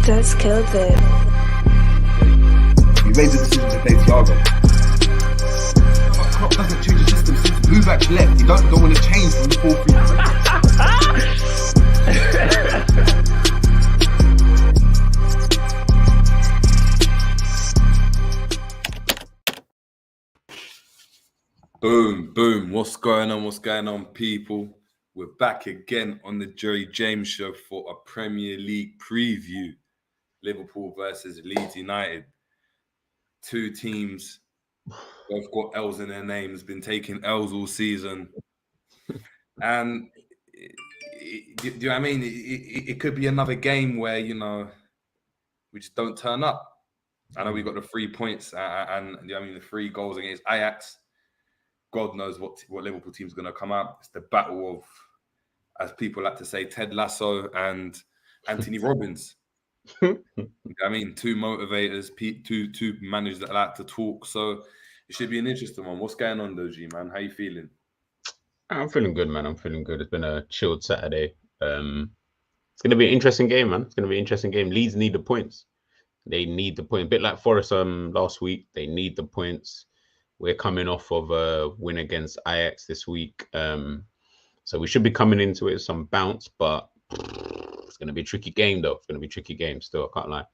That's killed it. We made the decision to play Thiago. Klopp doesn't change the system since Gmwk left. You don't want to change from the 4-3-3. Boom. What's going on, people? We're back again on the Jerry James Show for a Premier League preview. Liverpool versus Leeds United. Two teams, both got L's in their names, been taking L's all season. And, do you know what I mean? It could be another game where, we just don't turn up. I know we got the 3 points and the 3 goals against Ajax. God knows what Liverpool team's going to come out. It's the battle of, as people like to say, Ted Lasso and Anthony Robbins. Two motivators, two managers that like to talk. So it should be an interesting one. What's going on, though, G, man? How you feeling? I'm feeling good, man. I'm feeling good. It's been a chilled Saturday. It's going to be an interesting game, man. It's going to be an interesting game. Leeds need the points. They need the point. A bit like Forest last week. They need the points. We're coming off of a win against Ajax this week. So we should be coming into it with some bounce, but it's going to be a tricky game, though. It's going to be a tricky game still, I can't lie.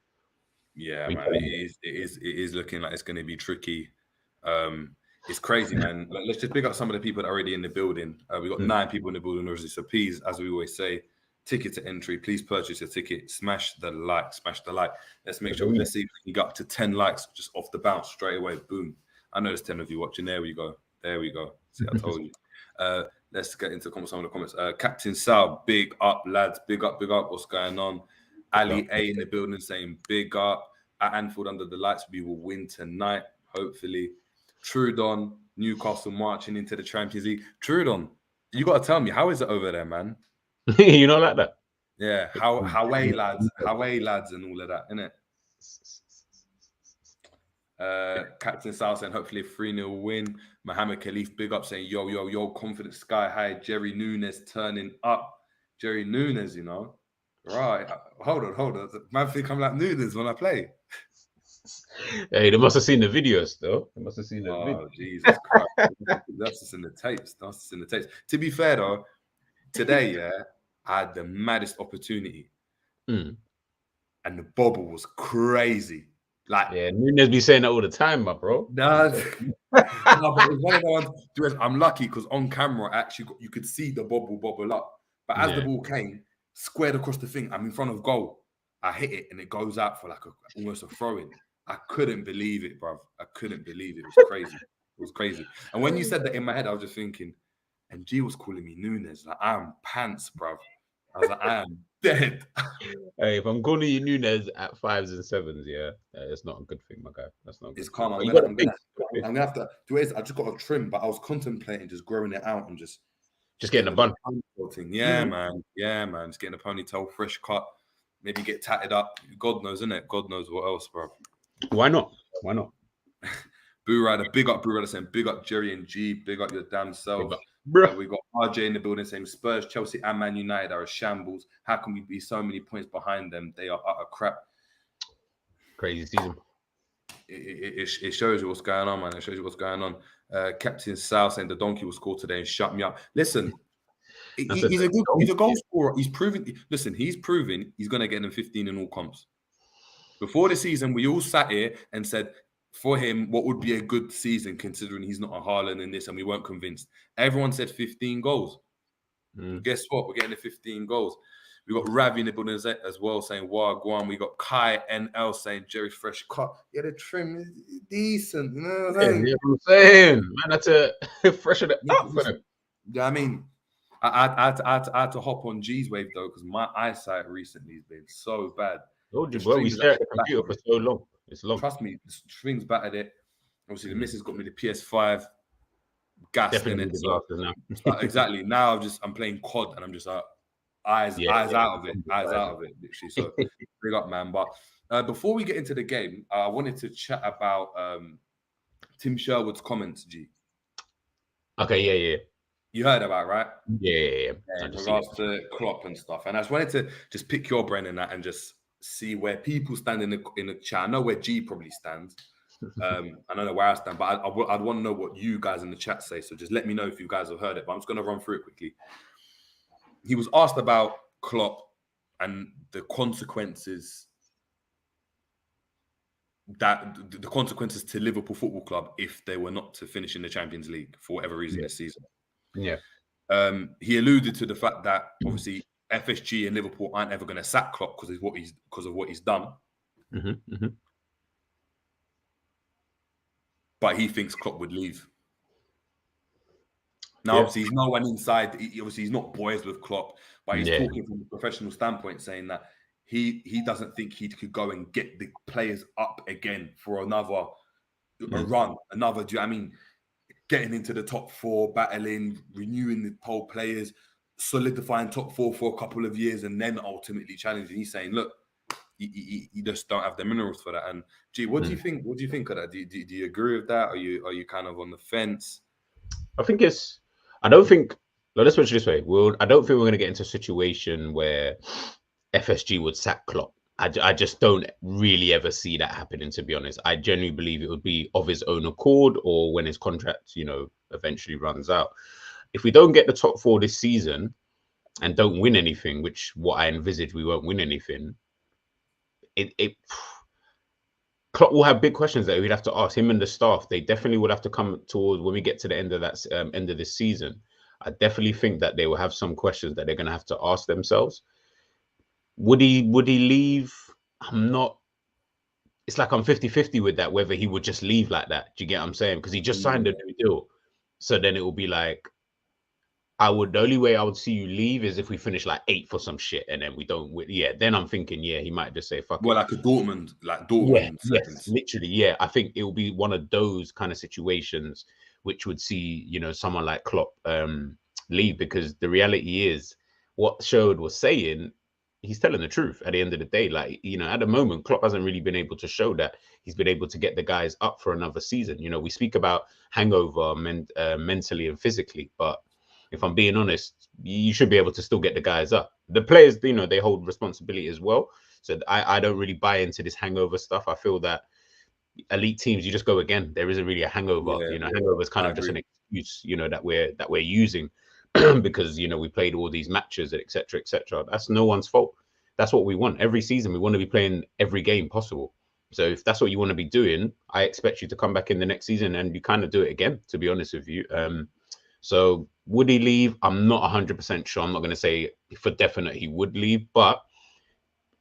Yeah, man, it is looking like it's going to be tricky. It's crazy, man. Let's just pick up some of the people that are already in the building. We've got 9 people in the building already. So please, as we always say, ticket to entry. Please purchase your ticket. Smash the like. Let's make sure. Let's see if we can get up to 10 likes just off the bounce straight away. Boom. I know there's 10 of you watching. There we go. See, I told you. Let's get into some of the comments. Captain Sal, big up, lads. Big up. What's going on? Ali A in the building saying big up. At Anfield under the lights, we will win tonight, hopefully. Trudon, Newcastle marching into the Champions League. Trudon, you got to tell me, how is it over there, man? You know, like that? Yeah, Hawaii lads and all of that, innit? Captain Sal saying hopefully a 3-0 win. Mohammed Khalif, big up, saying yo, confidence sky high. Jerry Nunes turning up. Jerry Nunes, right? Hold on. Man, think I'm like Nunes when I play. Hey, they must have seen the videos, though. They must have seen the video. Oh, Jesus Christ! That's just in the tapes. To be fair, though, today, I had the maddest opportunity, and the bubble was crazy. Nunes be saying that all the time, my bro. No, but it's one of the ones. I'm lucky because on camera, actually, you could see the bubble up. But as the ball came, squared across the thing, I'm in front of goal. I hit it and it goes out for almost a throw-in. I couldn't believe it, bruv. I couldn't believe it. It was crazy. It was crazy. And when you said that in my head, I was just thinking, and G was calling me Nunes. Like, I am pants, bruv. I was like, I am dead. Hey, if I'm calling you Nunes at 5s and 7s, it's not a good thing, my guy. That's not a good It's calm. I'm gonna have to do it. I just got a trim, but I was contemplating just growing it out and just getting a bun. Yeah, man. Just getting a ponytail, fresh cut. Maybe get tatted up. God knows, innit? God knows what else, bro. Why not? Boo Rider, big up Boo Rider saying big up Jerry and G, big up your damn self. We got RJ in the building saying Spurs, Chelsea, and Man United are a shambles. How can we be so many points behind them? They are utter crap. Crazy season. It shows you what's going on, man. It shows you what's going on. Captain Sal saying the donkey will score today and shut me up. Listen, he's a goal scorer. He's proven he's going to get them 15 in all comps. Before the season, we all sat here and said, for him, what would be a good season considering he's not a Haaland in this, and we weren't convinced. Everyone said 15 goals. Guess what? We're getting the 15 goals. We got Ravi in the building as well saying Wagwan. We got Kai NL saying Jerry fresh cut. Yeah, the trim is decent. You know what I'm saying? Man, that's a freshen it up for them. Yeah, I mean, I had to hop on G's wave though because my eyesight recently has been so bad. Told you, bro. We stare at the computer for so long. It's long. Trust me, the strings battered it. Obviously, the missus got me the PS5. Gassed in it. So, exactly. Now I'm playing COD and I'm just like eyes out of it, literally. So big up, man. But before we get into the game, I wanted to chat about Tim Sherwood's comments. G. Okay, yeah. You heard about, right? Yeah. In regards to Klopp and stuff. And I just wanted to just pick your brain in that and just see where people stand in the chat. I know where G probably stands. I don't know where I stand, but I'd want to know what you guys in the chat say. So just let me know if you guys have heard it. But I'm just going to run through it quickly. He was asked about Klopp and the consequences to Liverpool Football Club if they were not to finish in the Champions League for whatever reason this season. Yeah. He alluded to the fact that obviously FSG and Liverpool aren't ever going to sack Klopp because of what he's done. But he thinks Klopp would leave. Now, obviously, he's no one inside. Obviously, he's not boys with Klopp, but he's talking from a professional standpoint, saying that he doesn't think he could go and get the players up again for another run. Do you know what I mean? Getting into the top four, battling, renewing the whole players, solidifying top four for a couple of years, and then ultimately challenging. He's saying, look, you just don't have the minerals for that. And G, what do you think? What do you think of that? Do you agree with that? Are you kind of on the fence? I think I don't think. Let's put it this way. I don't think we're going to get into a situation where FSG would sack Klopp. I just don't really ever see that happening, to be honest. I genuinely believe it would be of his own accord or when his contract, eventually runs out. If we don't get the top four this season and don't win anything, which what I envisage we won't win anything, Klopp will have big questions that we'd have to ask him and the staff. They definitely would have to come towards when we get to the end of that end of this season. I definitely think that they will have some questions that they're going to have to ask themselves. Would he leave? I'm not. It's like I'm 50-50 with that, whether he would just leave like that. Do you get what I'm saying? Because he just signed a new deal. So then it will be like, the only way I would see you leave is if we finish like 8th or some shit and then we don't win. Yeah, then I'm thinking, he might just say, fuck it. Well, like Dortmund. Yes, literally, yeah. I think it will be one of those kind of situations which would see, someone like Klopp leave, because the reality is what Sherwood was saying, he's telling the truth at the end of the day. Like, at the moment, Klopp hasn't really been able to show that he's been able to get the guys up for another season. We speak about hangover mentally and physically, but if I'm being honest, you should be able to still get the guys up. The players, they hold responsibility as well. So I don't really buy into this hangover stuff. I feel that elite teams, you just go again. There isn't really a hangover. Hangover is kind of just an excuse, that we're using because we played all these matches, etc., etc. That's no one's fault. That's what we want every season. We want to be playing every game possible. So if that's what you want to be doing, I expect you to come back in the next season and you kind of do it again. To be honest with you, so would he leave? I'm not 100% sure. I'm not going to say for definite he would leave, but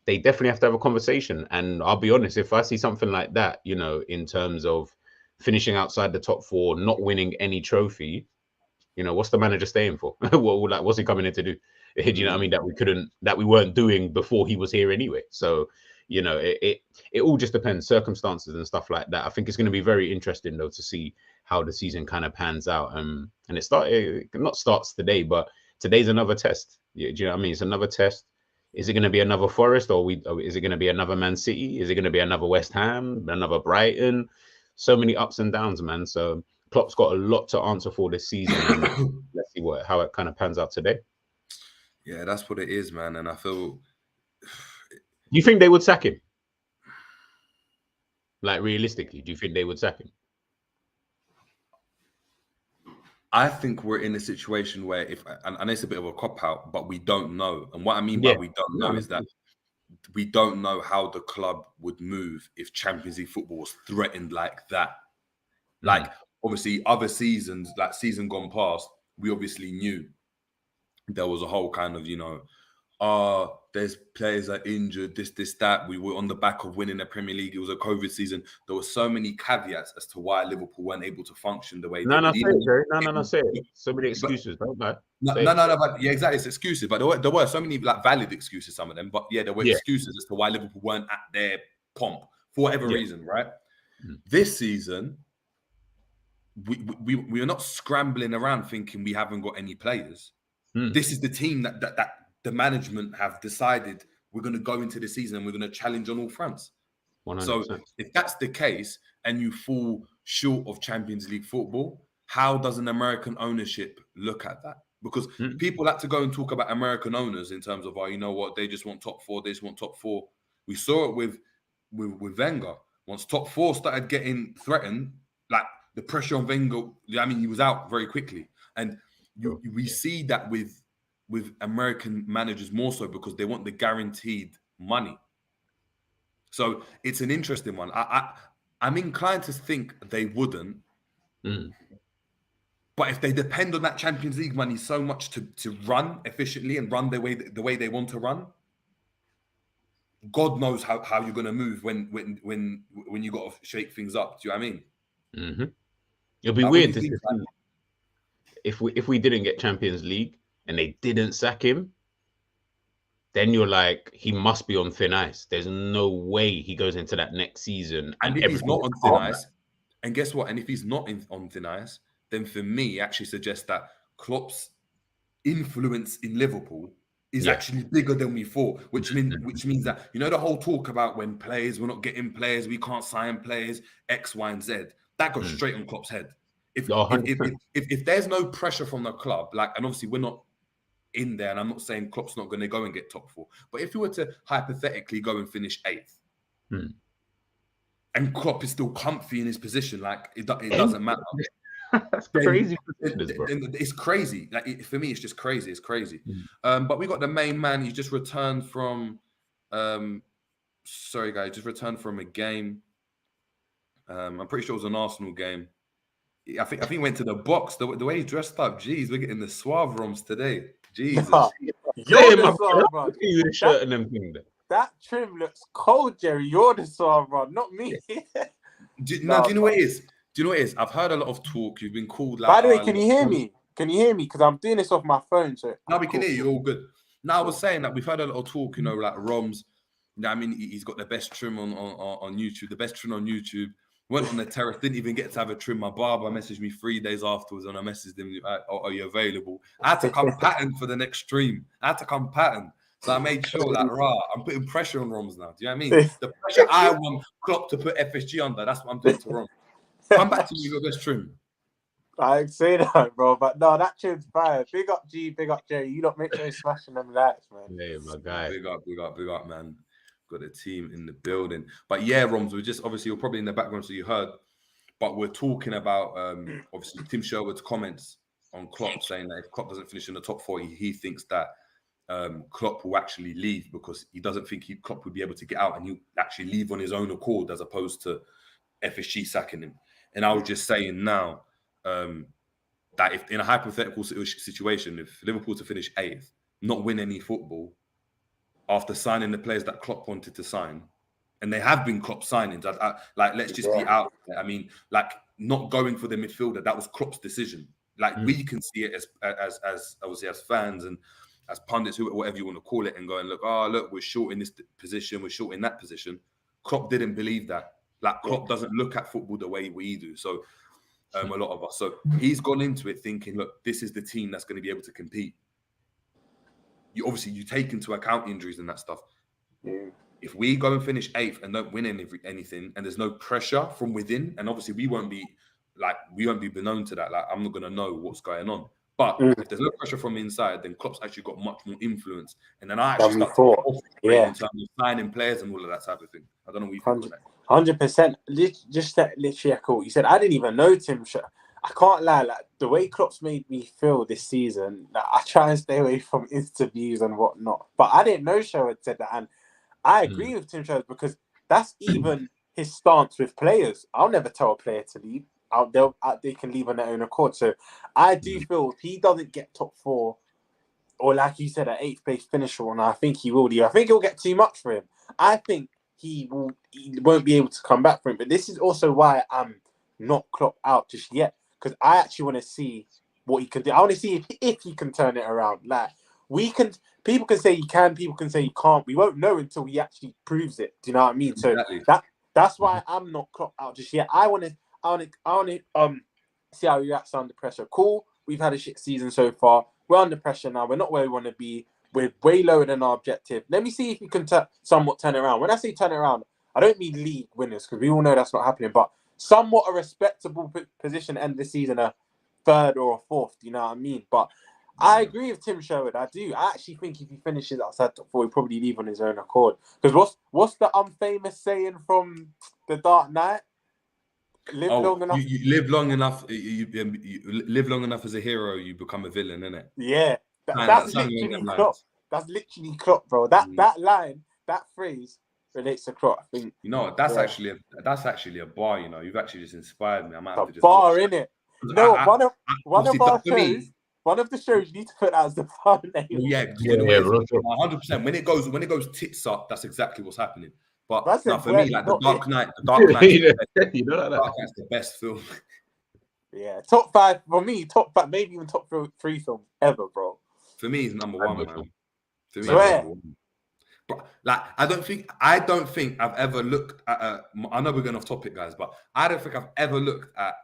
they definitely have to have a conversation. And I'll be honest, if I see something like that, in terms of finishing outside the top four, not winning any trophy, what's the manager staying for? What's he coming in to do? Do you know what I mean? That we weren't doing before he was here anyway. So, it all just depends, circumstances and stuff like that. I think it's going to be very interesting though to see how the season kind of pans out. And it starts today, but today's another test. Do you know what I mean? It's another test. Is it going to be another Forest, or is it going to be another Man City? Is it going to be another West Ham, another Brighton? So many ups and downs, man. So Klopp's got a lot to answer for this season. And let's see how it kind of pans out today. Yeah, that's what it is, man. And I feel. You think they would sack him? Like, realistically, do you think they would sack him? I think we're in a situation where and it's a bit of a cop-out, but we don't know. And what I mean by we don't know is that we don't know how the club would move if Champions League football was threatened like that. Like, obviously, other seasons, like season gone past, we obviously knew there was a whole kind of, there's players that are injured, this, that. We were on the back of winning the Premier League. It was a COVID season. There were so many caveats as to why Liverpool weren't able to function the way they did. Say it. So many excuses, but exactly. It's excuses. But there were so many valid excuses, some of them. But there were excuses as to why Liverpool weren't at their pomp for whatever reason, right? This season, we are not scrambling around thinking we haven't got any players. This is the team that the management have decided we're going to go into the season and we're going to challenge on all fronts. 100%. So if that's the case and you fall short of Champions League football, how does an American ownership look at that? Because people like to go and talk about American owners in terms of, you know what, they just want top four, they just want top four. We saw it with Wenger. Once top four started getting threatened, like the pressure on Wenger, I mean, he was out very quickly. And we see that with American managers more so because they want the guaranteed money. So it's an interesting one. I'm inclined to think they wouldn't. But if they depend on that Champions League money so much to run efficiently and run the way they want to run, God knows how you're going to move when you got to shake things up. Do you know what I mean? Mm-hmm. It'll be weird to see if we didn't get Champions League and they didn't sack him. Then you're like, he must be on thin ice. There's no way he goes into that next season. And if he's not on thin ice, and guess what? And if he's not on thin ice, then for me, it actually suggests that Klopp's influence in Liverpool is actually bigger than we thought, which means that, you know, the whole talk about when we're not getting players, we can't sign players, X, Y, and Z, that goes straight on Klopp's head. If there's no pressure from the club, like, and obviously we're not in there, and I'm not saying Klopp's not going to go and get top four, but if you were to hypothetically go and finish 8th, and Klopp is still comfy in his position, like it doesn't matter. That's crazy. It's crazy. Like for me, it's just crazy. It's crazy. But we got the main man. He just returned from. Sorry, guys, just returned from a game. I'm pretty sure it was an Arsenal game. I think he went to the box. The way he dressed up, jeez, we're getting the suave Romz today. Jesus, you're the suave, bro. The shirt and them thing there. That trim looks cold, Jerry. You're the suave, bro, not me. Do you know what it is? Do you know what it is? I've heard a lot of talk. You've been called. Like, by the way, can you hear me? Can you hear me? Because I'm doing this off my phone. So no, we can hear you. All good. Now I was saying that we've heard a lot of talk. You know, like Romz. You know, I mean, he's got the best trim on YouTube. The best trim on YouTube. Went on the terrace. Didn't even get to have a trim. My barber messaged me 3 days afterwards, and I messaged him, "Are you available?" I had to come pattern for the next stream. I had to come pattern. So I made sure that I'm putting pressure on Romz now. Do you know what I mean? The pressure I want Klopp to put FSG under. That's what I'm doing to Romz. Come back to me with your best trim. I say that, bro, but no, that trim's fire. Big up G, big up Jerry. You don't make sure you're smashing them lights, man. Hey, my guy. Big up, man. Got a team in the building. But yeah, Romz, we're just obviously you're probably in the background, so you heard. But we're talking about obviously Tim Sherwood's comments on Klopp saying that if Klopp doesn't finish in the top 4, he thinks that Klopp will actually leave because he doesn't think Klopp would be able to get out and he'll actually leave on his own accord as opposed to FSG sacking him. And I was just saying now that if in a hypothetical situation, if Liverpool to finish 8th, not win any football after signing the players that Klopp wanted to sign, and they have been Klopp signings, like let's just be out there. I mean, like not going for the midfielder, that was Klopp's decision. Like we can see it as obviously as fans and as pundits, whatever you want to call it, and going, look, we're short in this position, we're short in that position. Klopp didn't believe that. Like Klopp doesn't look at football the way we do. So a lot of us. So he's gone into it thinking, look, this is the team that's going to be able to compete. You take into account injuries and that stuff. Yeah. If we go and finish 8th and don't win anything, and there's no pressure from within, and obviously we won't be known to that. Like I'm not going to know what's going on. But if there's no pressure from inside, then Klopp's actually got much more influence. And then I actually start in terms of signing players and all of that type of thing. I don't know what you think about that. 100%. Just that literally echo what you said. I didn't even know Tim. I can't lie. Like the way Klopp's made me feel this season, like, I try and stay away from interviews and whatnot. But I didn't know Sherwood said that, and I agree with Tim Sherwood because that's even his stance with players. I'll never tell a player to leave. They can leave on their own accord. So I do feel if he doesn't get top 4, or like you said, an 8th place finisher, and I think he will do. I think it'll get too much for him. I think he won't be able to come back for him. But this is also why I'm not Klopp out just yet, because I actually want to see what he can do. I want to see if he can turn it around. Like people can say he can, people can say he can't. We won't know until he actually proves it. Do you know what I mean? So that's why I'm not Klopp out just yet. I want to see how he reacts under pressure. Cool. We've had a shit season so far. We're under pressure now. We're not where we want to be. We're way lower than our objective. Let me see if we can somewhat turn it around. When I say turn it around, I don't mean league winners because we all know that's not happening. But somewhat a respectable position end of the season, a 3rd or a 4th. You know what I mean? But I agree with Tim Sherwood. I do. I actually think if he finishes outside top 4, he'll probably leave on his own accord. Because what's the unfamous saying from The Dark Knight? Live long enough. You live long enough. You live long enough as a hero, you become a villain, innit? Yeah, that's literally Klopp. That's literally Klopp, bro. That line, that phrase relates to Klopp. I think. You know, that's actually a bar. You know, you've actually just inspired me. I might have to just bar in it. No, one of our shows. Me, one of the shows you need to put as the thumbnail. Yeah, 100%. When it goes tits up, that's exactly what's happening. But now for me, like the Dark Knight, you know, Dark Knight's the best film. Yeah, top 5 for me. Top 5, maybe even top 3 films ever, bro. For me, he's number 1, man. For me, Swear. But like, I don't think I've ever looked at. I know we're going off topic, guys, but I don't think I've ever looked at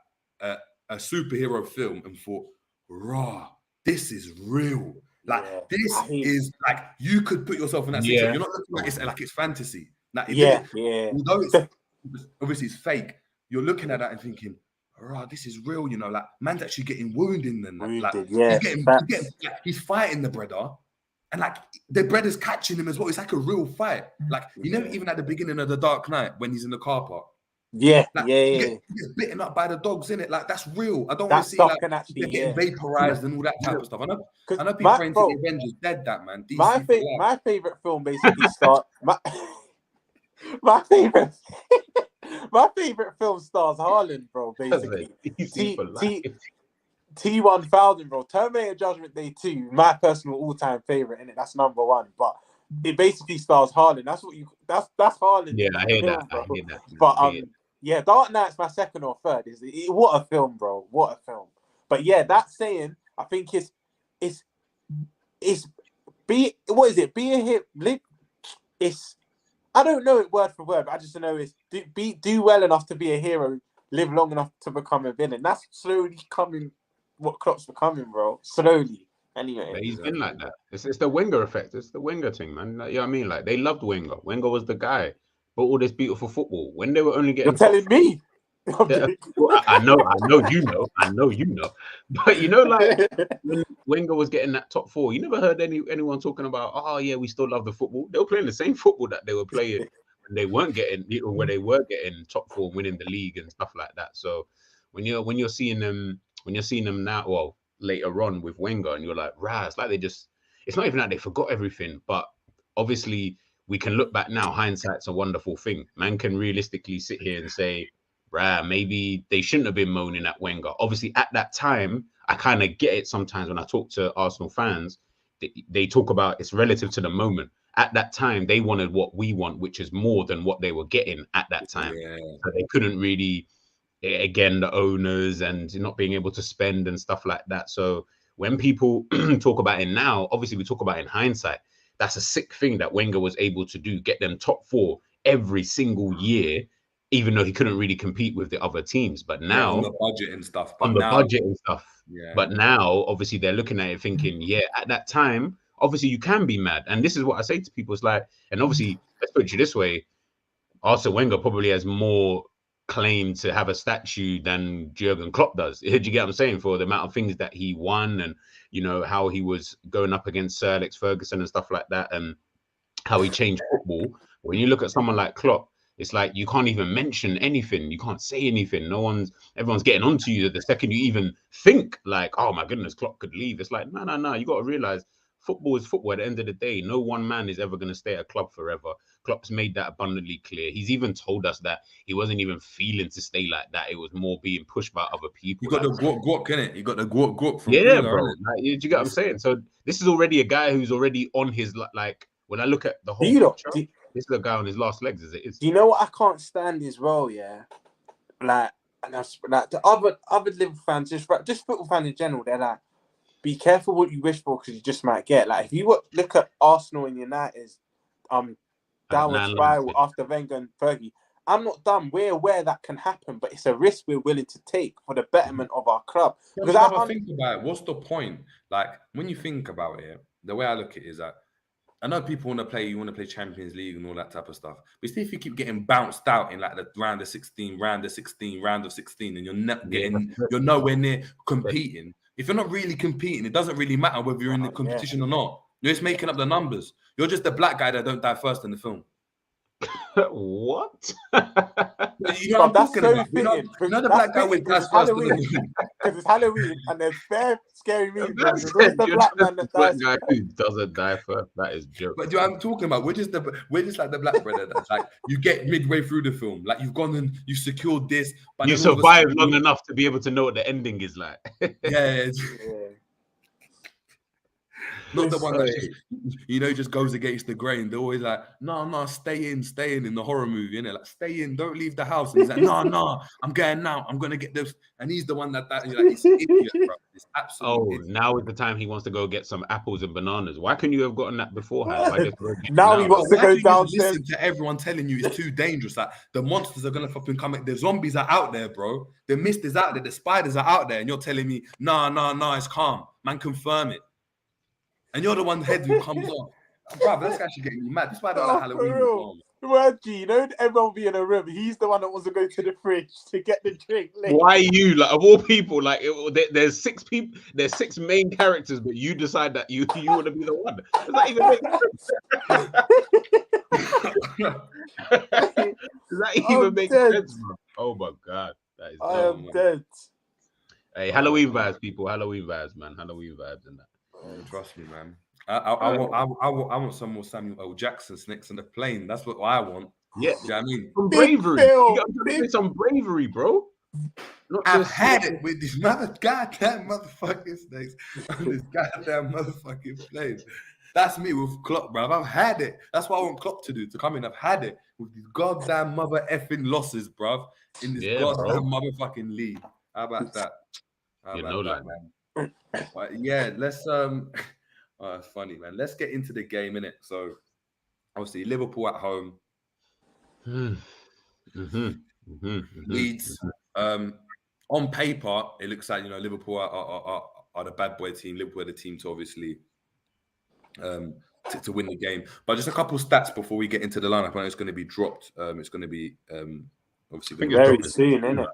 a superhero film and thought, "Raw, this is real." Like this is like you could put yourself in that situation. You're not looking at it's fantasy. Like, although it's obviously it's fake, you're looking at that and thinking, "Raw, this is real." You know, like man's actually getting wounded, and like he's fighting the brother. And like the brother's catching him as well. It's like a real fight. Like you know, even at the beginning of The Dark Knight when he's in the car park. He gets bitten up by the dogs, innit? Like that's real. I don't want to see like getting vaporized and all that type of stuff. I know people praying to the Avengers dead. That man. My favorite film basically starts. My favorite. My favorite film stars Haaland, bro. Basically, T1000, bro. Terminator Judgment Day 2, my personal all-time favorite, innit? That's number 1. But it stars Haaland. That's Haaland. Yeah, I hear that. But Dark Knight's my second or third. What a film, bro. What a film. But yeah, that saying, I think it's be a hit. It's I don't know it word for word, but I just know it's do well enough to be a hero, live long enough to become a villain. That's slowly coming. What Klopp's becoming, bro. Slowly. Anyway. But he's been like that. It's the Wenger effect. It's the Wenger thing, man. Like, you know what I mean? Like, they loved Wenger. Wenger was the guy. But all this beautiful football. When they were only getting... You're telling me? I know you know. But, you know, like, when Wenger was getting that top 4, you never heard anyone talking about, oh, yeah, we still love the football. They were playing the same football that they were playing when they weren't getting... when they were getting top 4 and winning the league and stuff like that. So, when you're seeing them... When you're seeing them now, well, later on with Wenger, and you're like, it's like it's not even like they forgot everything, but obviously we can look back now. Hindsight's a wonderful thing. Man can realistically sit here and say, maybe they shouldn't have been moaning at Wenger. Obviously, at that time, I kind of get it sometimes when I talk to Arsenal fans, they talk about it's relative to the moment. At that time, they wanted what we want, which is more than what they were getting at that time. Yeah. So they couldn't really... Again, the owners and not being able to spend and stuff like that. So when people talk about it now, obviously we talk about it in hindsight. That's a sick thing that Wenger was able to do, get them top 4 every single year, even though he couldn't really compete with the other teams. But now on the budget and stuff. Yeah. But now, obviously, they're looking at it thinking, at that time, obviously you can be mad. And this is what I say to people. It's like, and obviously, let's put it this way, Arsene Wenger probably has more claim to have a statue than Jurgen Klopp does. Do you get what I'm saying? For the amount of things that he won, and you know how he was going up against Sir Alex Ferguson and stuff like that, and how he changed football. When you look at someone like Klopp, it's like you can't even mention anything. You can't say anything. Everyone's getting onto you the second you even think like, oh my goodness, Klopp could leave. It's like, no. You got to realize football is football. At the end of the day, no one man is ever going to stay at a club forever. Klopp's made that abundantly clear. He's even told us that he wasn't even feeling to stay like that. It was more being pushed by other people. You got the guap, innit? You got the guap from bro. Like, do you get what I'm saying? So this is already a guy who's already on his, like, when I look at the whole picture, this is a guy on his last legs, as it is. Do you know what I can't stand as well, yeah? Like, and that's like the other Liverpool fans, just football fans in general, they're like, be careful what you wish for because you just might get. Like, if you look at Arsenal and United's downward spiral after Wenger and Fergie, I'm not dumb. We're aware that can happen, but it's a risk we're willing to take for the betterment of our club. Because I think about it, what's the point? Like, when you think about it, the way I look at it is that I know people want to play Champions League and all that type of stuff. But see if you keep getting bounced out in like the round of 16, and you're nowhere near competing, If you're not really competing, it doesn't really matter whether you're in the competition or not. You're just making up the numbers. You're just the black guy that don't die first in the film. What? You know what I'm talking about? You know the black guy with dies first in the film. Because it's Halloween and there's fair scary movies. That's There's always the black man that dies. guy who doesn't die first. That is joke. But do you know what I'm talking about? We're just like the black brother that's like you get midway through the film, like you've gone and you secured this, but you survive long enough to be able to know what the ending is like. Yeah. Not the one that just, just goes against the grain. They're always like, no, stay in the horror movie, innit? Like, stay in, don't leave the house. And he's like, no, I'm going now. I'm gonna get this. And he's the one that you're like, it's idiot, bro. It's absolutely idiot. Now is the time he wants to go get some apples and bananas. Why couldn't you have gotten that beforehand? Now he wants to go downstairs. Listen to everyone telling you it's too dangerous. Like the monsters are gonna fucking come. The zombies are out there, bro. The mist is out there. The spiders are out there, and you're telling me, no, it's calm. Man, confirm it. And you're the one head who comes on. Bro, that's actually getting me mad. That's why I don't like Halloween. Well, you know, everyone will be in a room. He's the one that wants to go to the fridge to get the drink. Why you? Like, of all people, like there's 6 people, there's 6 main characters, but you decide that you want to be the one. Does that even make sense? Does that even make sense, bro? Oh my god, that is I am dead. Hey, Halloween vibes, people. Halloween vibes, man. Halloween vibes and that. Oh, trust me, man. I want some more Samuel L. Jackson snakes on the plane. That's what I want. Yeah, you know what I mean? Some bravery. You got some bravery, bro. I've had it with these goddamn motherfucking snakes on this goddamn motherfucking plane. That's me with Klopp, bro. I've had it. That's what I want Klopp to do, to come in. I've had it with these goddamn mother effing losses, bro, in this goddamn motherfucking league. How about that? Man? But yeah, let's it's funny, man. Let's get into the game, innit? So obviously Liverpool at home. Leeds. On paper, it looks like Liverpool are the bad boy team. Liverpool are the team to obviously to win the game. But just a couple stats before we get into the lineup. I know it's going to be dropped. It's going to be obviously very soon, isn't it?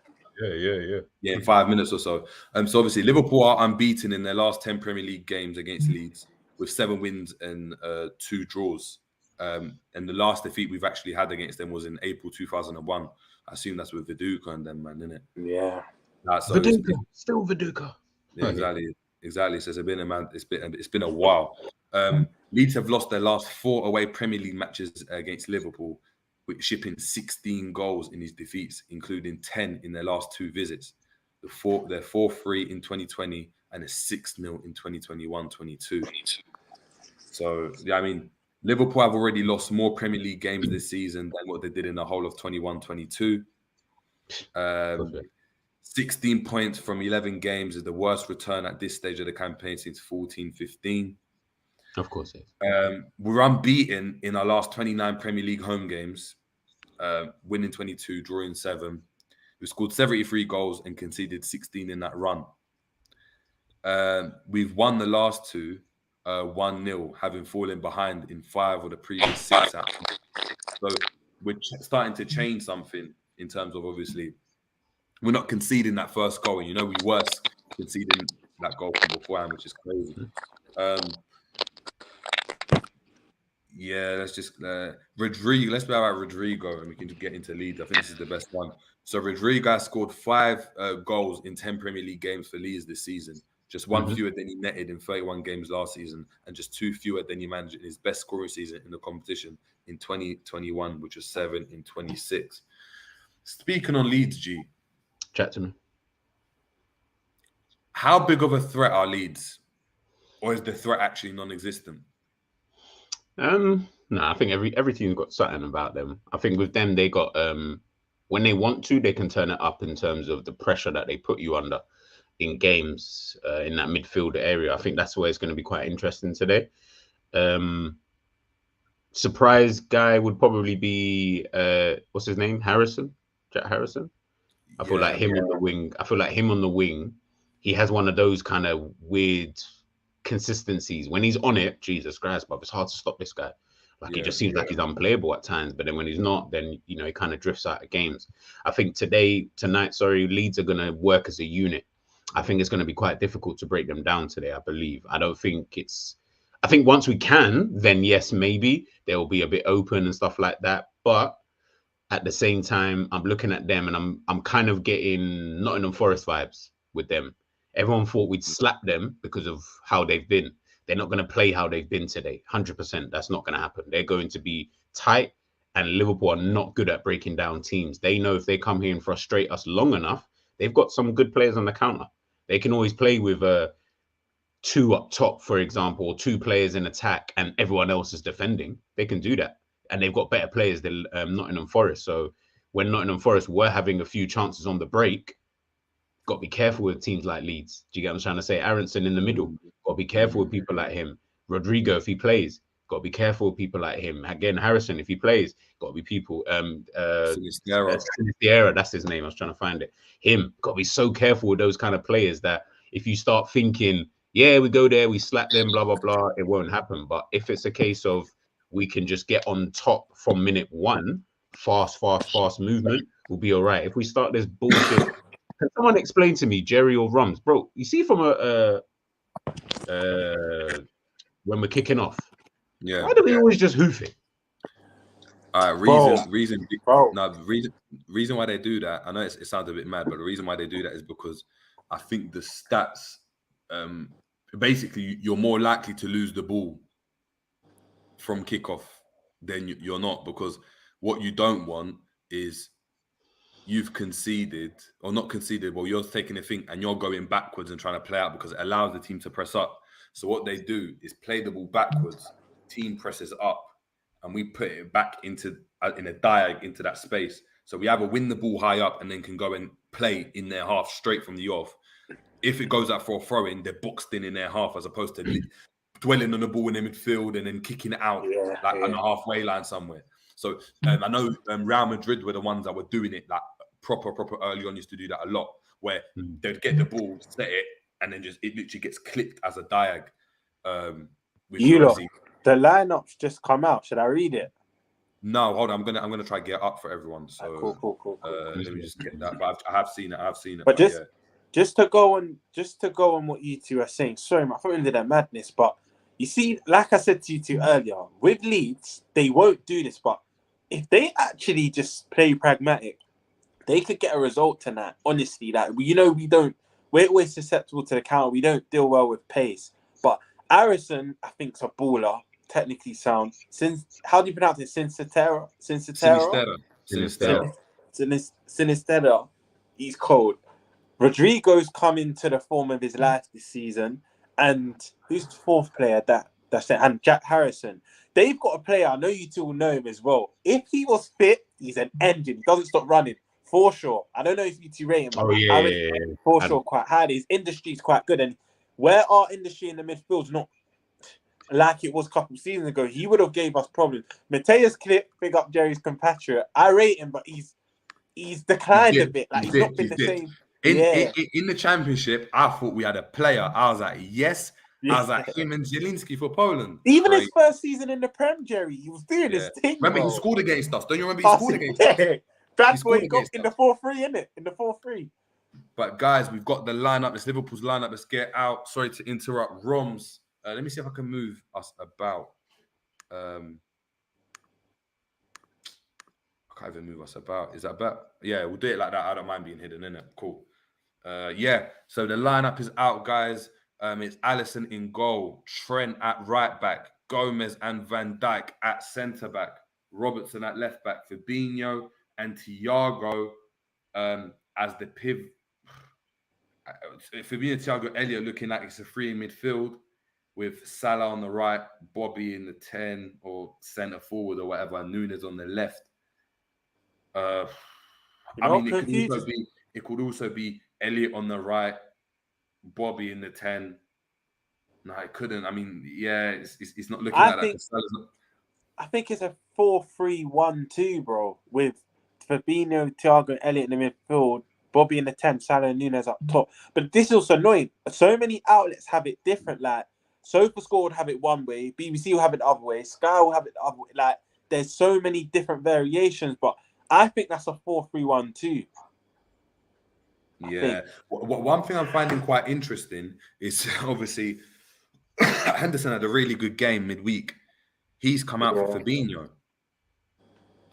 Yeah, in 5 minutes or so. So obviously Liverpool are unbeaten in their last 10 Premier League games against Leeds, with 7 wins and 2 draws. And the last defeat we've actually had against them was in April 2001. I assume that's with Viduka and them, man, isn't it? Yeah. So still Viduka. Yeah, exactly. So it's been a while. Leeds have lost their last 4 away Premier League matches against Liverpool, shipping 16 goals in these defeats, including 10 in their last 2 visits. They're 4-3 in 2020 and a 6-0 in 2021-22. So, yeah, I mean, Liverpool have already lost more Premier League games this season than what they did in the whole of 21-22. 16 points from 11 games is the worst return at this stage of the campaign since 14-15. Of course, we're unbeaten in our last 29 Premier League home games, winning 22, drawing 7. We scored 73 goals and conceded 16 in that run. We've won the last 2 1-0, having fallen behind in 5 of the previous 6. So we're starting to change something in terms of, obviously, we're not conceding that first goal. And we were conceding that goal from beforehand, which is crazy. Yeah, let's just Rodrigo. Let's talk about Rodrigo, and we can get into Leeds. I think this is the best one. So Rodrigo scored 5 goals in 10 Premier League games for Leeds this season. Just 1 fewer than he netted in 31 games last season, and just 2 fewer than he managed in his best scoring season in the competition in 2021, which was 7 in 26. Speaking on Leeds, G. Chat to me. How big of a threat are Leeds? Or is the threat actually non-existent? No, I think every team's got something about them. I think with them, they got when they want to, they can turn it up in terms of the pressure that they put you under in games in that midfield area. I think that's where it's going to be quite interesting today. Surprise guy would probably be what's his name? Jack Harrison. I feel like him on the wing. I feel like him on the wing. He has one of those kind of weird consistencies. When he's on it, Jesus Christ, but it's hard to stop this guy. Like, it just seems like he's unplayable at times. But then when he's not, then he kind of drifts out of games. I think tonight, Leeds are going to work as a unit. I think it's going to be quite difficult to break them down today, I believe. I think once we can, then yes, maybe they'll be a bit open and stuff like that. But at the same time, I'm looking at them and I'm kind of getting Nottingham Forest vibes with them. Everyone thought we'd slap them because of how they've been. They're not going to play how they've been today. 100%. That's not going to happen. They're going to be tight, and Liverpool are not good at breaking down teams. They know if they come here and frustrate us long enough, they've got some good players on the counter. They can always play with two up top, for example, or two players in attack, and everyone else is defending. They can do that. And they've got better players than Nottingham Forest. So when Nottingham Forest were having a few chances on the break, got to be careful with teams like Leeds. Do you get what I'm trying to say? Aronson in the middle, got to be careful with people like him. Rodrigo, if he plays, got to be careful with people like him. Again, Harrison, if he plays, got to be people. Sinisterra, that's his name. I was trying to find it. Him, got to be so careful with those kind of players that if you start thinking, yeah, we go there, we slap them, blah, blah, blah, it won't happen. But if it's a case of we can just get on top from minute one, fast movement, we'll be all right. If we start this bullshit, can someone explain to me, Jerry or Romz, bro? You see from when we're kicking off, why do we always just hoof it? Reason why they do that. I know it sounds a bit mad, but the reason why they do that is because I think the stats, basically, you're more likely to lose the ball from kickoff than you're not, because what you don't want is you've conceded or not conceded. Well, you're taking a thing and you're going backwards and trying to play out because it allows the team to press up. So what they do is play the ball backwards. Team presses up, and we put it back in a diag into that space. So we either win the ball high up and then can go and play in their half straight from the off. If it goes out for a throw in, they're boxed in their half as opposed to dwelling on the ball in the midfield and then kicking it out on the halfway line somewhere. So I know Real Madrid were the ones that were doing it like proper early on, used to do that a lot, where they'd get the ball, set it, and then it literally gets clipped as a diag. The lineups just come out. Should I read it? No, hold on. I'm gonna try to get it up for everyone. So cool. Let me just get that. But I have seen it. But just to go on what you two are saying. Sorry, my phone did that madness. But you see, like I said to you two earlier, with Leeds, they won't do this. But if they actually just play pragmatic, they could get a result tonight. Honestly, we're always susceptible to the counter. We don't deal well with pace. But Harrison, I think, is a baller, technically sound. How do you pronounce it? Sinisterra. He's cold. Rodrigo's come into the form of his life this season. And who's the fourth player that's it? And Jack Harrison. They've got a player, I know you two will know him as well. If he was fit, he's an engine. He doesn't stop running. For sure. I don't know if you two rate him, but I rate for sure quite highly. His industry is quite good. And where our industry in the midfield is not like it was a couple of seasons ago, he would have gave us problems. Mateus Clip, big up Jerry's compatriot. I rate him, but he's declined a bit. Like he's not been the same. In the championship, I thought we had a player. I was like, yes. I was like him and Zielinski for Poland. Even his first season in the Prem, Jerry, he was doing his thing. Remember, he scored against us. Don't you remember he scored against us? That's where he got in the 4-3, isn't it? In the 4-3. But guys, we've got the lineup. It's Liverpool's lineup. Let's get out. Sorry to interrupt. Romz. Let me see if I can move us about. I can't even move us about. Is that better? Yeah, we'll do it like that. I don't mind being hidden, innit? Cool. So the lineup is out, guys. It's Alisson in goal, Trent at right back, Gomez and Van Dijk at centre back, Robertson at left back, Fabinho and Thiago as the pivot. Fabinho, Thiago, Elliott looking like it's a free in midfield with Salah on the right, Bobby in the 10 or centre forward or whatever, and Nunes on the left. It could also be Elliott on the right, Bobby in the 10. No, it couldn't. I mean, it's not looking like that. I think it's a 4-3-1-2, bro, with Fabinho, Thiago, and Elliott in the midfield, Bobby in the 10, Salah and Nunes up top. But this is also annoying. So many outlets have it different. Like, SofaScore would have it one way, BBC will have it the other way, Sky will have it the other way. Like, there's so many different variations, but I think that's a 4-3-1-2. Yeah. One thing I'm finding quite interesting is obviously Henderson had a really good game midweek. He's come out for Fabinho.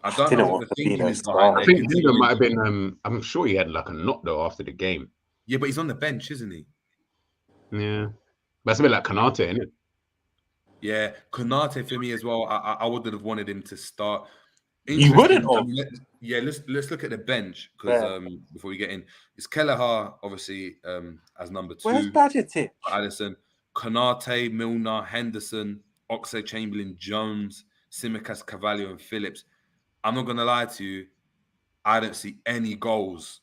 I don't know what the thinking is behind I it. think Hendo might have been. I'm sure he had like a knock though after the game. Yeah, but he's on the bench, isn't he? Yeah, but it's a bit like Konate, isn't it? Yeah, Konate for me as well. I would have wanted him to start. You wouldn't have. Let's look at the bench because before we get in, it's Kelleher obviously as number 2. Where's Bajcetic? Addison, Konate, Milner, Henderson, Oxlade-Chamberlain, Jones, Tsimikas, Carvalho, and Phillips. I'm not gonna lie to you, I don't see any goals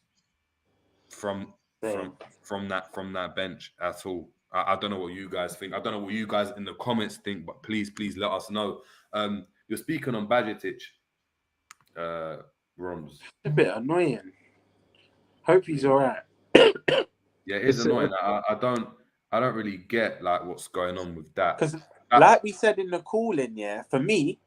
from that bench at all. I don't know what you guys think. I don't know what you guys in the comments think, but please let us know. You're speaking on Bajcetic, Romz. A bit annoying. Hope he's all right. Yeah, it is annoying. I don't really get like what's going on with that. Because like we said in the call-in, for me,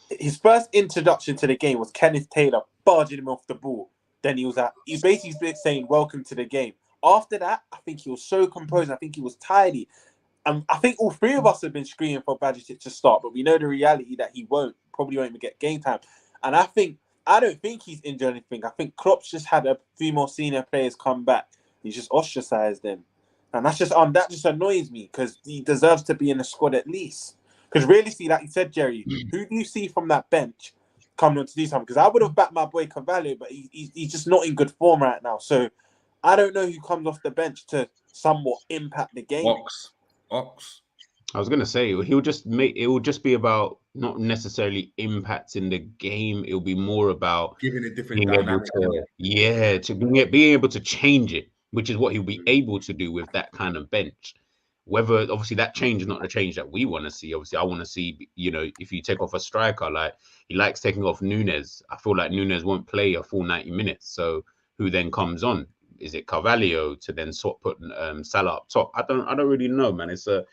his first introduction to the game was Kenneth Taylor barging him off the ball. Then he was basically saying, "Welcome to the game." After that, I think he was so composed. I think he was tidy. I think all 3 of us have been screaming for Bajcetic to start, but we know the reality that he probably won't even get game time. And I don't think he's injured or anything. I think Klopp's just had a few more senior players come back. He's just ostracized them. And that just annoys me because he deserves to be in the squad at least. Because realistically, like you said, Jerry, who do you see from that bench coming on to do something? Because I would have backed my boy Carvalho, but he's just not in good form right now. So I don't know who comes off the bench to somewhat impact the game. Ox. I was gonna say it will just be about not necessarily impacting the game. It'll be more about giving a different dynamic. Being able to change it, which is what he'll be able to do with that kind of bench. Whether obviously that change is not the change that we want to see. Obviously, I want to see, if you take off a striker, like he likes taking off Nunes. I feel like Nunes won't play a full 90 minutes. So who then comes on? Is it Carvalho to then put Salah up top? I don't really know, man. The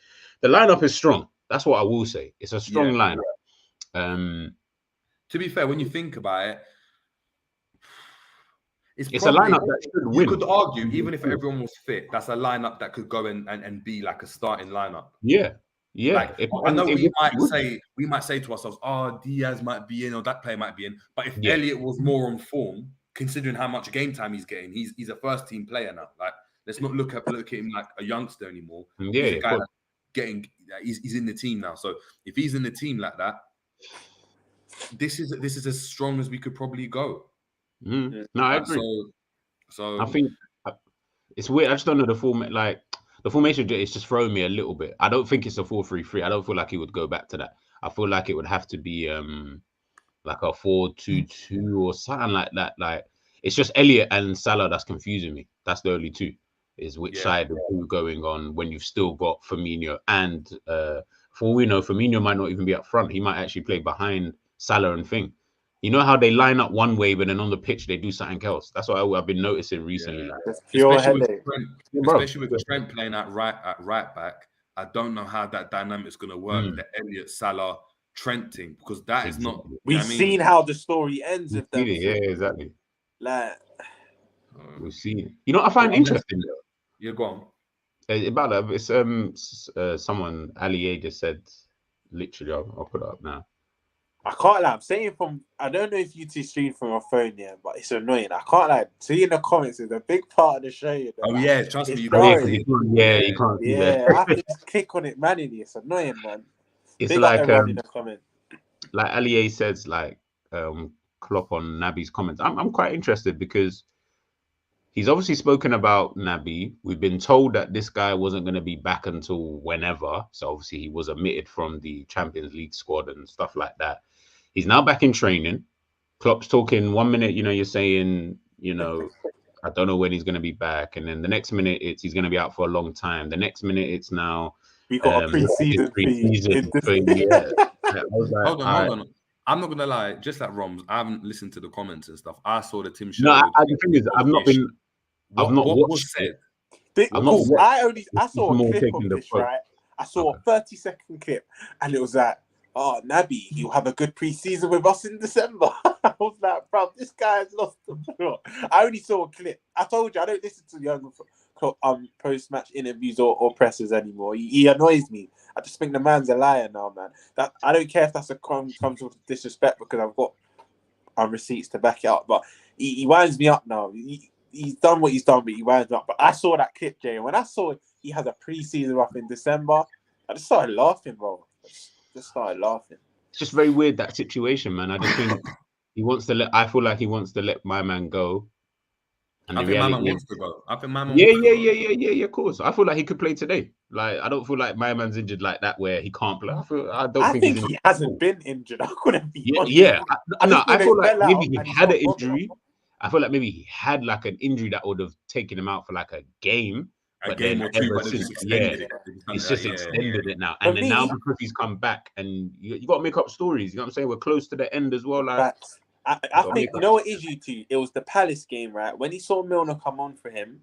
lineup is strong. That's what I will say. It's a strong lineup. To be fair, when you think about it, it's a lineup that should win. You could argue, even if everyone was fit, that's a lineup that could go and be like a starting lineup. Yeah. Like, I know we might say to ourselves, "Oh, Diaz might be in, or that player might be in." But if Elliott was more on form, considering how much game time he's getting, he's a first team player now. Like, let's not look at him like a youngster anymore. Yeah, he's a guy that's he's in the team now. So if he's in the team like that, this is as strong as we could probably go. No, I agree. So I think it's weird. I just don't know the format. Like the formation is just throwing me a little bit. I don't think it's a 4-3-3. I don't feel like he would go back to that. I feel like it would have to be like a 4-2-2 or something like that. Like it's just Elliott and Salah that's confusing me. That's the only two. Is which side of who going on when you've still got Firmino and for all we know, Firmino might not even be up front. He might actually play behind Salah and Thing. You know how they line up one way, but then on the pitch they do something else. That's what I've been noticing recently. Yeah. Especially with Trent playing at right back. I don't know how that dynamic is going to work. The Elliott, Salah, Trent thing, because that is not. We've seen how the story ends with them. Yeah, exactly. Like we've seen. You know what I find interesting though? Yeah, go on. About that, it's someone Ali A just said. Literally, I'll put it up now. I can't lie. I'm saying I don't know if you two stream from your phone, but it's annoying. I can't lie. Seeing the comments is a big part of the show. Trust me, you can't. Yeah, I have to just click on it manually. It's annoying, man. It's like Ali A says, like Klopp on Naby's comments. I'm quite interested because he's obviously spoken about Naby. We've been told that this guy wasn't going to be back until whenever. So obviously he was omitted from the Champions League squad and stuff like that. He's now back in training. Klopp's talking 1 minute, you're saying, I don't know when he's going to be back. And then the next minute he's going to be out for a long time. The next minute it's now we got a pre-season Hold on. I'm not going to lie, just like Romz, I haven't listened to the comments and stuff. I saw the Tim show. No, the thing is, I've not watched it. I saw a clip of this, right? I saw a 30-second clip and it was that, "Oh, Naby, he'll have a good pre-season with us in December." I was like, "Bro, this guy's lost the plot." I only saw a clip. I told you I don't listen to young post-match interviews or pressers anymore. He annoys me. I just think the man's a liar now, man. That I don't care if that's a comes with disrespect because I've got receipts to back it up. But he winds me up now. He's done what he's done, but he winds me up. But I saw that clip, Jay, and when I saw he has a pre-season off in December, I just started laughing, bro. Just started laughing. It's just very weird, that situation, man. I just think I feel like he wants to let my man go. And I think my man wants to go. I think my man yeah, of course. I feel like he could play today. Like, I don't feel like my man's injured like that where he can't play. I think he hasn't been injured. I couldn't be honest. Yeah. I feel like maybe he had an injury. I feel like maybe he had like an injury that would have taken him out for like a game. A game or two, but he's extended it now. And then now because he's come back, and you got to make up stories. You know what I'm saying? We're close to the end as well. Like, I think, you know what is you two? It was the Palace game, right? When he saw Milner come on for him,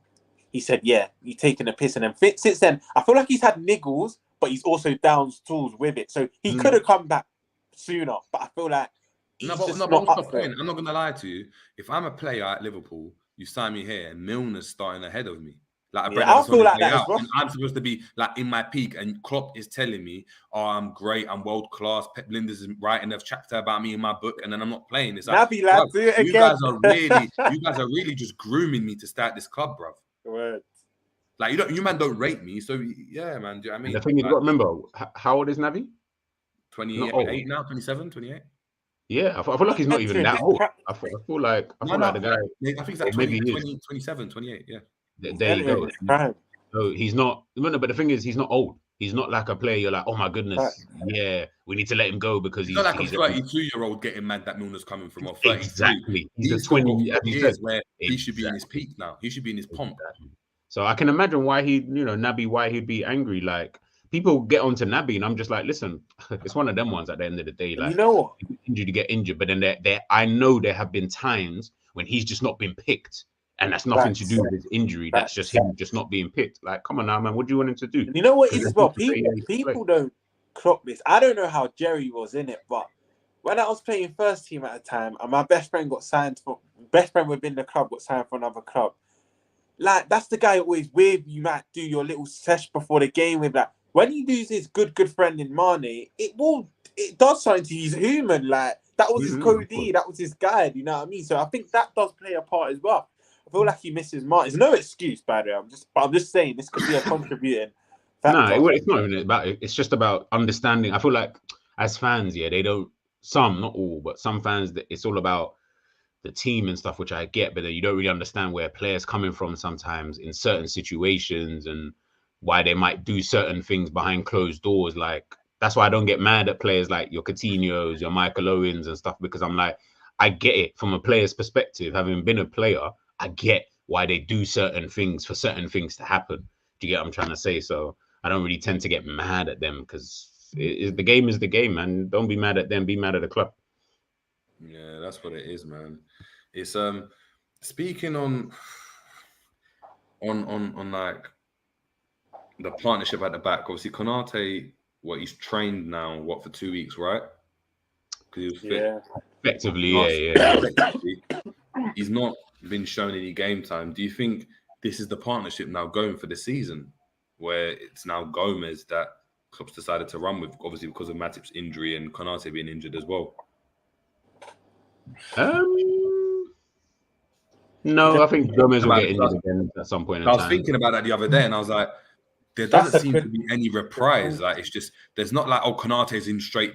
he said, "Yeah, you're taking a piss." And then since then, I feel like he's had niggles, but he's also down tools with it. So he could have come back sooner, but I feel like but what's the point? I'm not gonna lie to you. If I'm a player at Liverpool, you sign me here, and Milner's starting ahead of me. Like, I feel like that as well. And I'm supposed to be like in my peak, and Klopp is telling me, "Oh, I'm great, I'm world class." Pep Linders is writing a chapter about me in my book, and then I'm not playing. It's like, Naby, lad, do it again. You guys are really just grooming me to start this club, bro. Word. Like, you man don't rate me, so yeah, man. Do you know what I mean? The thing is, you got to remember, how old is Naby? 28 now, 27, 28. Yeah, I feel like he's not even that old. I feel like the guy. I think he's like 27, 28. Yeah. There you go. So he's not. No, but the thing is, he's not old. He's not like a player. You're like, oh my goodness, yeah, we need to let him go because he's not like a 32-year-old getting mad that Milner's coming from. Or 33. Exactly. He's a 20 years where he should be in his peak now. He should be in his pomp. So I can imagine why Naby, why he'd be angry. Like, people get onto Naby, and I'm just like, listen, it's one of them ones at the end of the day. Like, you know what? Injured to get injured, but then I know there have been times when he's just not been picked. And that's nothing to do with his injury. That's just him just not being picked. Like, come on now, man. What do you want him to do? You know what is as well? People don't clock this. I don't know how Jerry was in it, but when I was playing first team at the time, and my best friend within the club got signed for another club. Like, that's the guy always with you, might do your little sesh before the game with that. When he loses his good friend in Mane, it does something to his human. Like, that was his Cody, that was his guide, you know what I mean? So I think that does play a part as well. I feel like he misses Martin. There's no excuse, by the way. I'm just saying this could be a contributing factor. No, it's not even about it. It's just about understanding. I feel like as fans, they don't. Some, not all, but some fans, it's all about the team and stuff, which I get, but then you don't really understand where players coming from sometimes in certain situations and why they might do certain things behind closed doors. Like, that's why I don't get mad at players like your Coutinhos, your Michael Owens and stuff, because I'm like, I get it from a player's perspective. Having been a player, I get why they do certain things for certain things to happen. Do you get what I'm trying to say? So I don't really tend to get mad at them because the game is the game, man. Don't be mad at them. Be mad at the club. Yeah, that's what it is, man. It's speaking on like the partnership at the back. Obviously, Konate, he's trained now, for 2 weeks, right? Because he was fit. Yeah. Effectively, yeah. He's not been shown any game time. Do you think this is the partnership now going for the season, where it's now Gomez that Klopp's decided to run with, obviously because of Matip's injury and Konate being injured as well? No, I think Gomez will get injured again at some point in time. I was thinking about that the other day, and I was like, there doesn't seem to be any reprise. Like, it's just, there's not like, oh, Konate's in straight,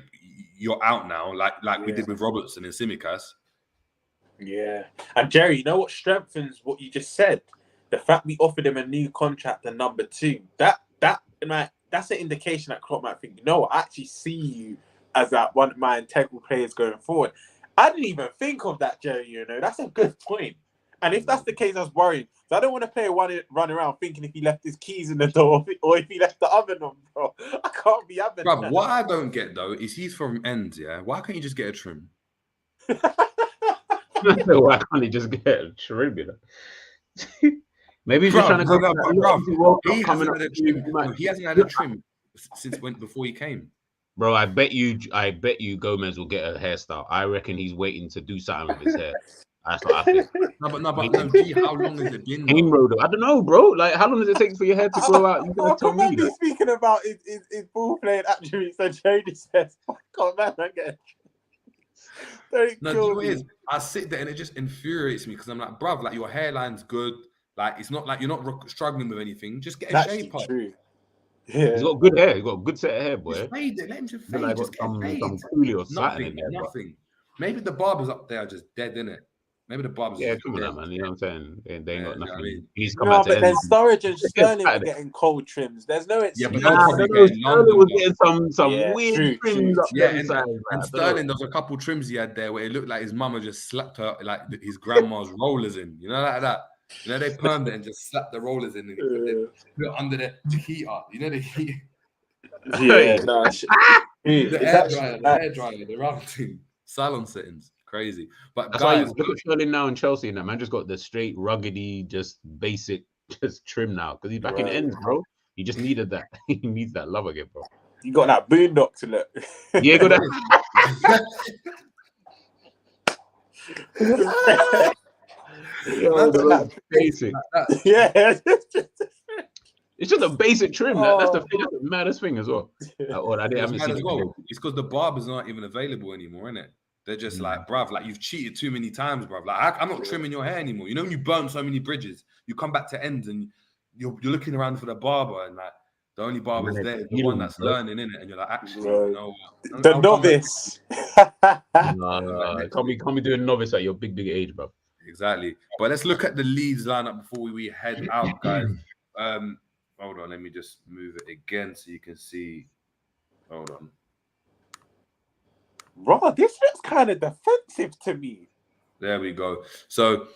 you're out now, like we did with Robertson and Tsimikas. Yeah. And Jerry, you know what strengthens what you just said? The fact we offered him a new contract at number 2. That's an indication that Klopp might think, you know what, I actually see you as that one of my integral players going forward. I didn't even think of that, Jerry, you know. That's a good point. And if that's the case, I was worried. So I don't want to play run around thinking if he left his keys in the door or if he left the oven on, bro. I can't be having that. Bro, what I don't get, though, is he's from ends, yeah? Why can't you just get a trim? Why can't he just get a trim, you know? Maybe he's just trying to go. He hasn't had a trim since before he came. Bro, I bet you Gomez will get a hairstyle. I reckon he's waiting to do something with his hair. That's what I think. No, G, how long has it been? Game road. I don't know, bro. Like, how long does it take for your hair to grow out? You I gotta tell me. remember speaking about his ball playing attributes, and Jody says, "Fuck, man, I get." Don't No, kill do you know what me. it is? I sit there and it just infuriates me because I'm like, bruv, like your hairline's good. Like it's not like you're not struggling with anything. Just get a That's shape up. true. He's Yeah. got good hair. He's got a good set of hair, boy. Just fade it. Let him just fade. Like Just get a fade. some coolie or something in there, Nothing. Maybe the barbers up there are just dead, innit? Maybe the barbers. Yeah, just come on, dead. man. You know what I'm saying? They ain't got Yeah, you know nothing. what I mean? He's come No, out to but then end. Sturridge and Sterling were Saturday. getting cold trims. There's no excuse. Yeah, but Nah, they'll I probably don't know. get in Sterling London, was though. getting some Yeah, weird true, trims up Yeah, them and sides, like, I don't Sterling, know. there was a couple trims he had there where it looked like his mama just slapped her like his grandma's rollers in, you know, like that. You know, they permed it and just slapped the rollers in and put it under the heater. You know, the heat. Yeah, no. The hair dryer, the round thing, salon settings, crazy. But That's why guys, you look at Sterling now in Chelsea, and that man just got the straight, ruggedy, just basic, just trim now because he's back in Right. ends, bro. He just needed that. He needs that love again, bro. You got that boondock to look. Yeah, got that. Yo, the basic. Yeah. It's just a basic trim. That's the Oh. thing. That's the maddest thing as well. I haven't seen it. well. It's because the barbers aren't even available anymore, innit? They're just like, bruv, like you've cheated too many times, bruv. Like I'm not trimming your hair anymore. You know when you burn so many bridges, you come back to ends and you're looking around for the barber and like the only barber's there is the one that's learning, innit? And you're like, actually, you know what? The novice. No, can't be doing novice at your big age, bro. Exactly. But let's look at the Leeds lineup before we head out, guys. Hold on, let me just move it again so you can see. Hold on. Bro, this looks kind of defensive to me. There we go. So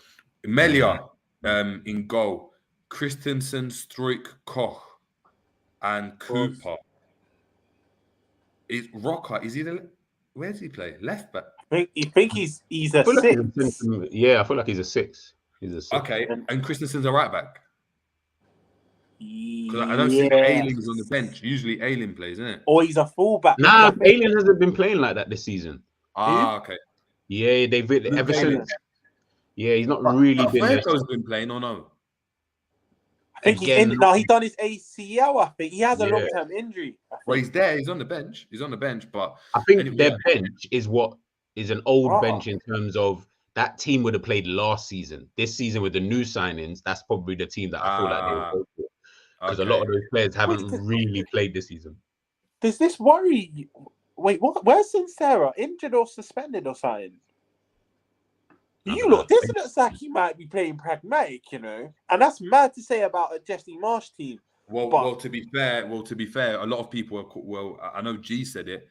Melia in goal, Christensen, Struik, Koch, and Cooper. Is Rocker? Is he where does he play? Left back. You think he's a 6? Yeah, I feel like he's a 6. He's a 6. Okay, and Christensen's a right back. Because I don't think Ayling's on the bench. Usually Ayling plays, isn't it? Or he's a fullback. Nah, Ayling hasn't been playing like that this season. Okay. Yeah, they've ever since. Yeah, he's not really been there. Fergo's been playing or no? I think he's done his ACL. I think he has a long-term injury. Well, he's there. He's on the bench. But I think their bench is what is an old bench in terms of that team would have played last season. This season with the new signings, that's probably the team that I feel like they will go for. Because a lot of those players haven't really played this season. Does this worry you? Wait, what? Where's Sincera? Injured or suspended or something? This looks like he might be playing pragmatic, you know, and that's mad to say about a Jesse Marsch team. Well, to be fair, a lot of people I know G said it.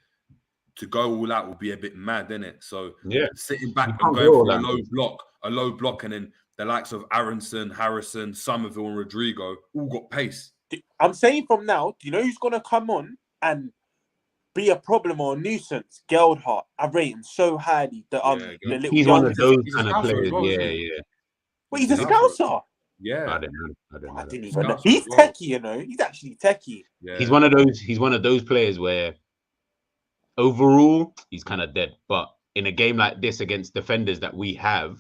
To go all out will be a bit mad, isn't it? So sitting back and going for a low block, and then the likes of Aronson, Harrison, Somerville, and Rodrigo all got pace. I'm saying from now, do you know who's going to come on and be a problem or a nuisance? Geldhart. I rate him so highly. He's one of those kind of players. Yeah. Wait, he's a Scouser? Yeah. I didn't even know. He's techie, you know. He's actually techie. Yeah. He's one of those players where overall he's kind of dead. But in a game like this against defenders that we have,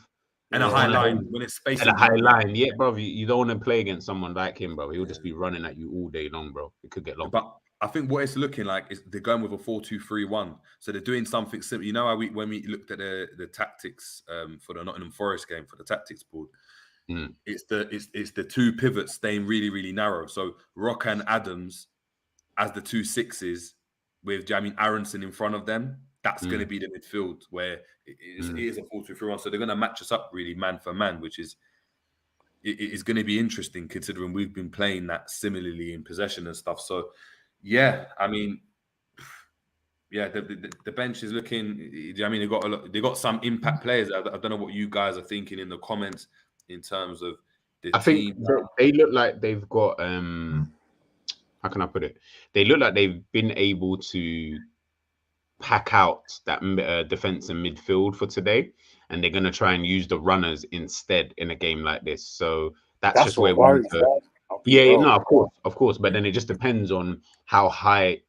and a high line when it's spacing. And a high line, yeah, bro. You don't want to play against someone like him, bro. He'll just be running at you all day long, bro. It could get long. But I think what it's looking like is they're going with a 4-2-3-1. So they're doing something similar. You know how when we looked at the tactics for the Nottingham Forest game for the tactics board, it's the two pivots staying really, really narrow. So Rock and Adams as the 2 6s with Aronson in front of them. That's going to be the midfield where it is a 4-2-3-1. So they're going to match us up really man for man, which is going to be interesting considering we've been playing that similarly in possession and stuff. So, yeah, I mean, the bench is looking. I mean, they got some impact players. I don't know what you guys are thinking in the comments in terms of the team. I think they look like they've got. How can I put it? They look like they've been able to pack out that defense and midfield for today, and they're going to try and use the runners instead in a game like this. So that's just where we need to be Yeah, wrong. no, of course. But then it just depends on how high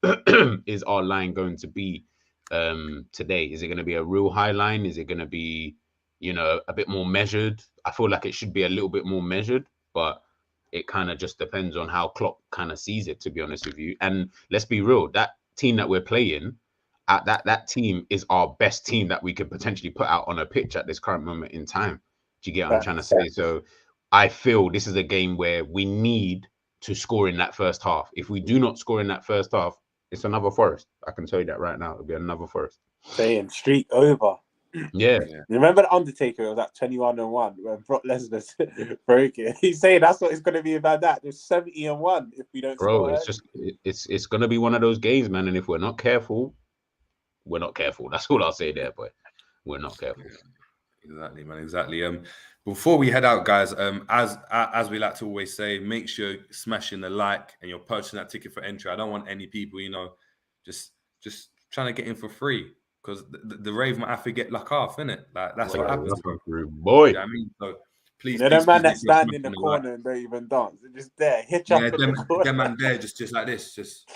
is our line going to be today. Is it going to be a real high line? Is it going to be, a bit more measured? I feel like it should be a little bit more measured, but it kind of just depends on how Klopp kind of sees it, to be honest with you. And let's be real, that team that we're playing, that team is our best team that we could potentially put out on a pitch at this current moment in time. Do you get what I'm trying to say? So I feel this is a game where we need to score in that first half. If we do not score in that first half, it's another Forest. I can tell you that right now. It'll be another Forest. Saying streak over. Yeah. You remember the Undertaker was at 21-1 when Brock Lesnar broke it? He's saying that's what it's going to be about that. There's 70-1 if we don't Bro, score. it's just it's going to be one of those games, man. And if we're not careful, we're not careful. That's all I'll say there, boy. We're not careful. Exactly, man. Exactly. Before we head out, guys, as we like to always say, make sure you're smashing the like and you're purchasing that ticket for entry. I don't want any people, just trying to get in for free because the rave might have to get luck off, innit? Like that's what happens, bro. Boy. You know what I mean? So please, The please man that make sure stand you're in the smashing corner and don't even dance. They're just there. Hitch up in the corner. them man there, just like this, just.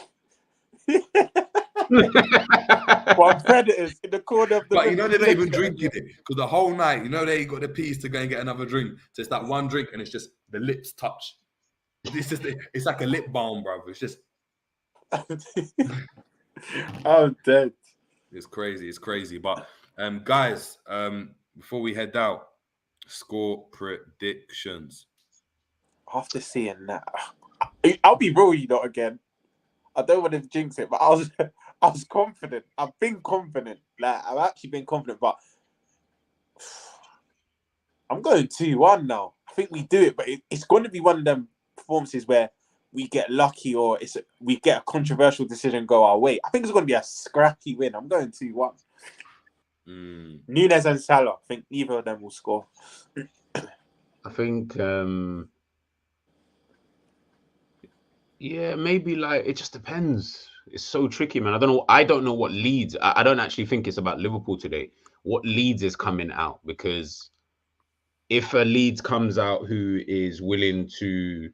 One predators in the corner of the. But they're not even drinking it because the whole night, they got the peas to go and get another drink. So it's that one drink and it's just the lips touch. It's like a lip balm, bro. It's just. I'm dead. It's crazy. But guys, before we head out, score predictions. After seeing that, I'll be real, again. I don't want to jinx it, but I was confident. I've been confident. Like I've actually been confident, but I'm going 2-1 now. I think we do it, but it's going to be one of them performances where we get lucky or we get a controversial decision go our way. I think it's going to be a scrappy win. I'm going 2-1. Nunes and Salah. I think neither of them will score. I think, yeah, maybe like it just depends. It's so tricky, man. I don't know what Leeds. I don't actually think it's about Liverpool today. What Leeds is coming out, because if a Leeds comes out who is willing to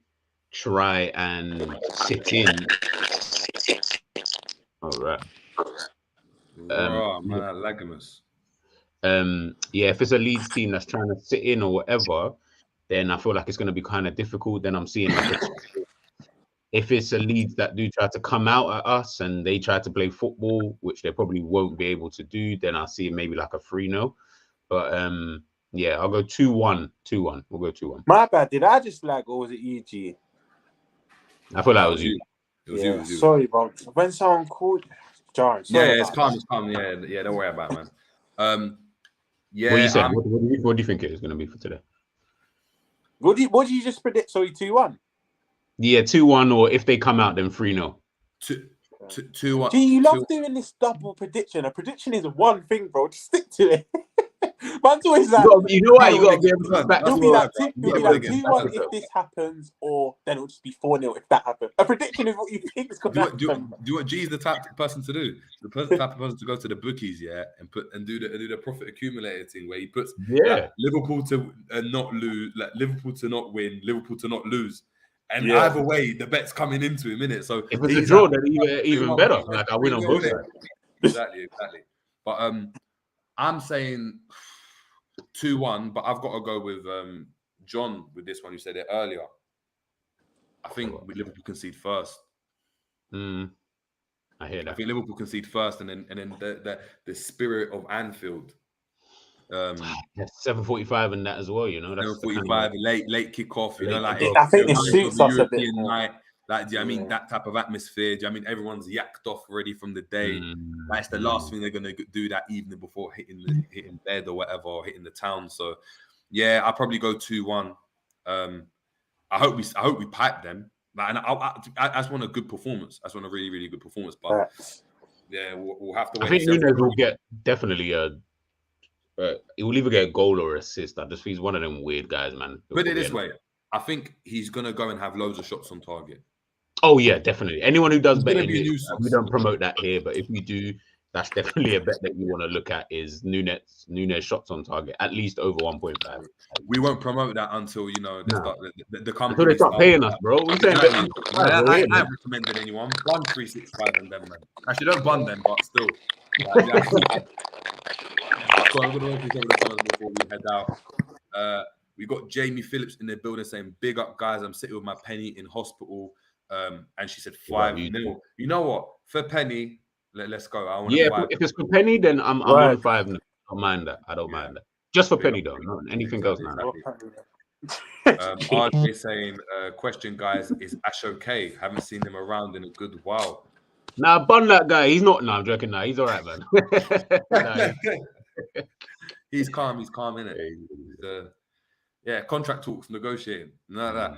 try and sit in, all right. Man, Lagamus. Yeah, if it's a Leeds team that's trying to sit in or whatever, then I feel like it's going to be kind of difficult. Then I'm seeing like if it's a Leeds that do try to come out at us and they try to play football, which they probably won't be able to do, then I'll see maybe like a 3-0. But yeah, I'll go 2-1. 2-1. We'll go 2-1. My bad. Did I just lag or was it you, G? I feel like it was you. It was you. Sorry, bro. When someone called, John. It's calm. Yeah, don't worry about it, man. Yeah. What you said? What do you think it is going to be for today? What did you just predict? Sorry, 2-1. Yeah, 2-1, or if they come out, then 3-0. 2-1. Gee, you love doing this double prediction. A prediction is one thing, bro. Just stick to it. Man's always like, you know what? You got to be able to back. It'll be like 2-1 if this happens, or then it'll just be 4-0 if that happens. A prediction is what you think is going to happen. Do you want G is the type of person to do? The type of person to go to the bookies, yeah, and do the profit accumulator thing where he puts like, Liverpool to not lose, like Liverpool to not win, Liverpool to not lose. And either way, the bet's coming into him, innit? So if it's a draw, then even better. Like I win on both sides. Exactly. But I'm saying 2-1, but I've got to go with John with this one. You said it earlier. I think Liverpool concede first. I hear that. I think Liverpool concede first, and then the spirit of Anfield. 7:45 and that as well, That's 7:45, late kickoff. I think it suits us a bit more. Night, I mean that type of atmosphere? I mean everyone's yacked off already from the day? It's the last thing they're gonna do that evening before hitting bed or whatever, or hitting the town. So yeah, I'll probably go 2-1. I hope we pipe them. And I just want a good performance. I just want a really, really good performance. But yeah, we'll have to wait. I think Nunes will get definitely he will either get a goal or assist. I just think he's one of them weird guys, man. Put it this way, I think he's gonna go and have loads of shots on target. Oh yeah, definitely. Anyone who does betting, we don't promote that here, but if you do, That's definitely a bet that you want to look at. Is Nunes shots on target at least over 1.5. We won't promote that until they start the Until company they start paying us, bro. We saying Exactly. bet I ain't recommending anyone. Bun 365 and them, man. Actually, don't bun them, but still. Like, yeah. So I'm gonna run through some of the comments before we head out. We got Jamie Phillips in the building saying, "Big up, guys. I'm sitting with my Penny in hospital." And she said 5-0. You know what? For Penny, let's go. I want 5. If it's for Penny, then I'm on 5. I don't mind that. I don't mind that. Just for Penny, though. Not anything else now. RJ saying, question, guys, is Ash okay? Haven't seen him around in a good while. Nah, bun that guy. He's not. Nah, I'm joking. Nah, he's all right, man. He's calm. He's calm, innit? Yeah, contract talks, negotiating. None of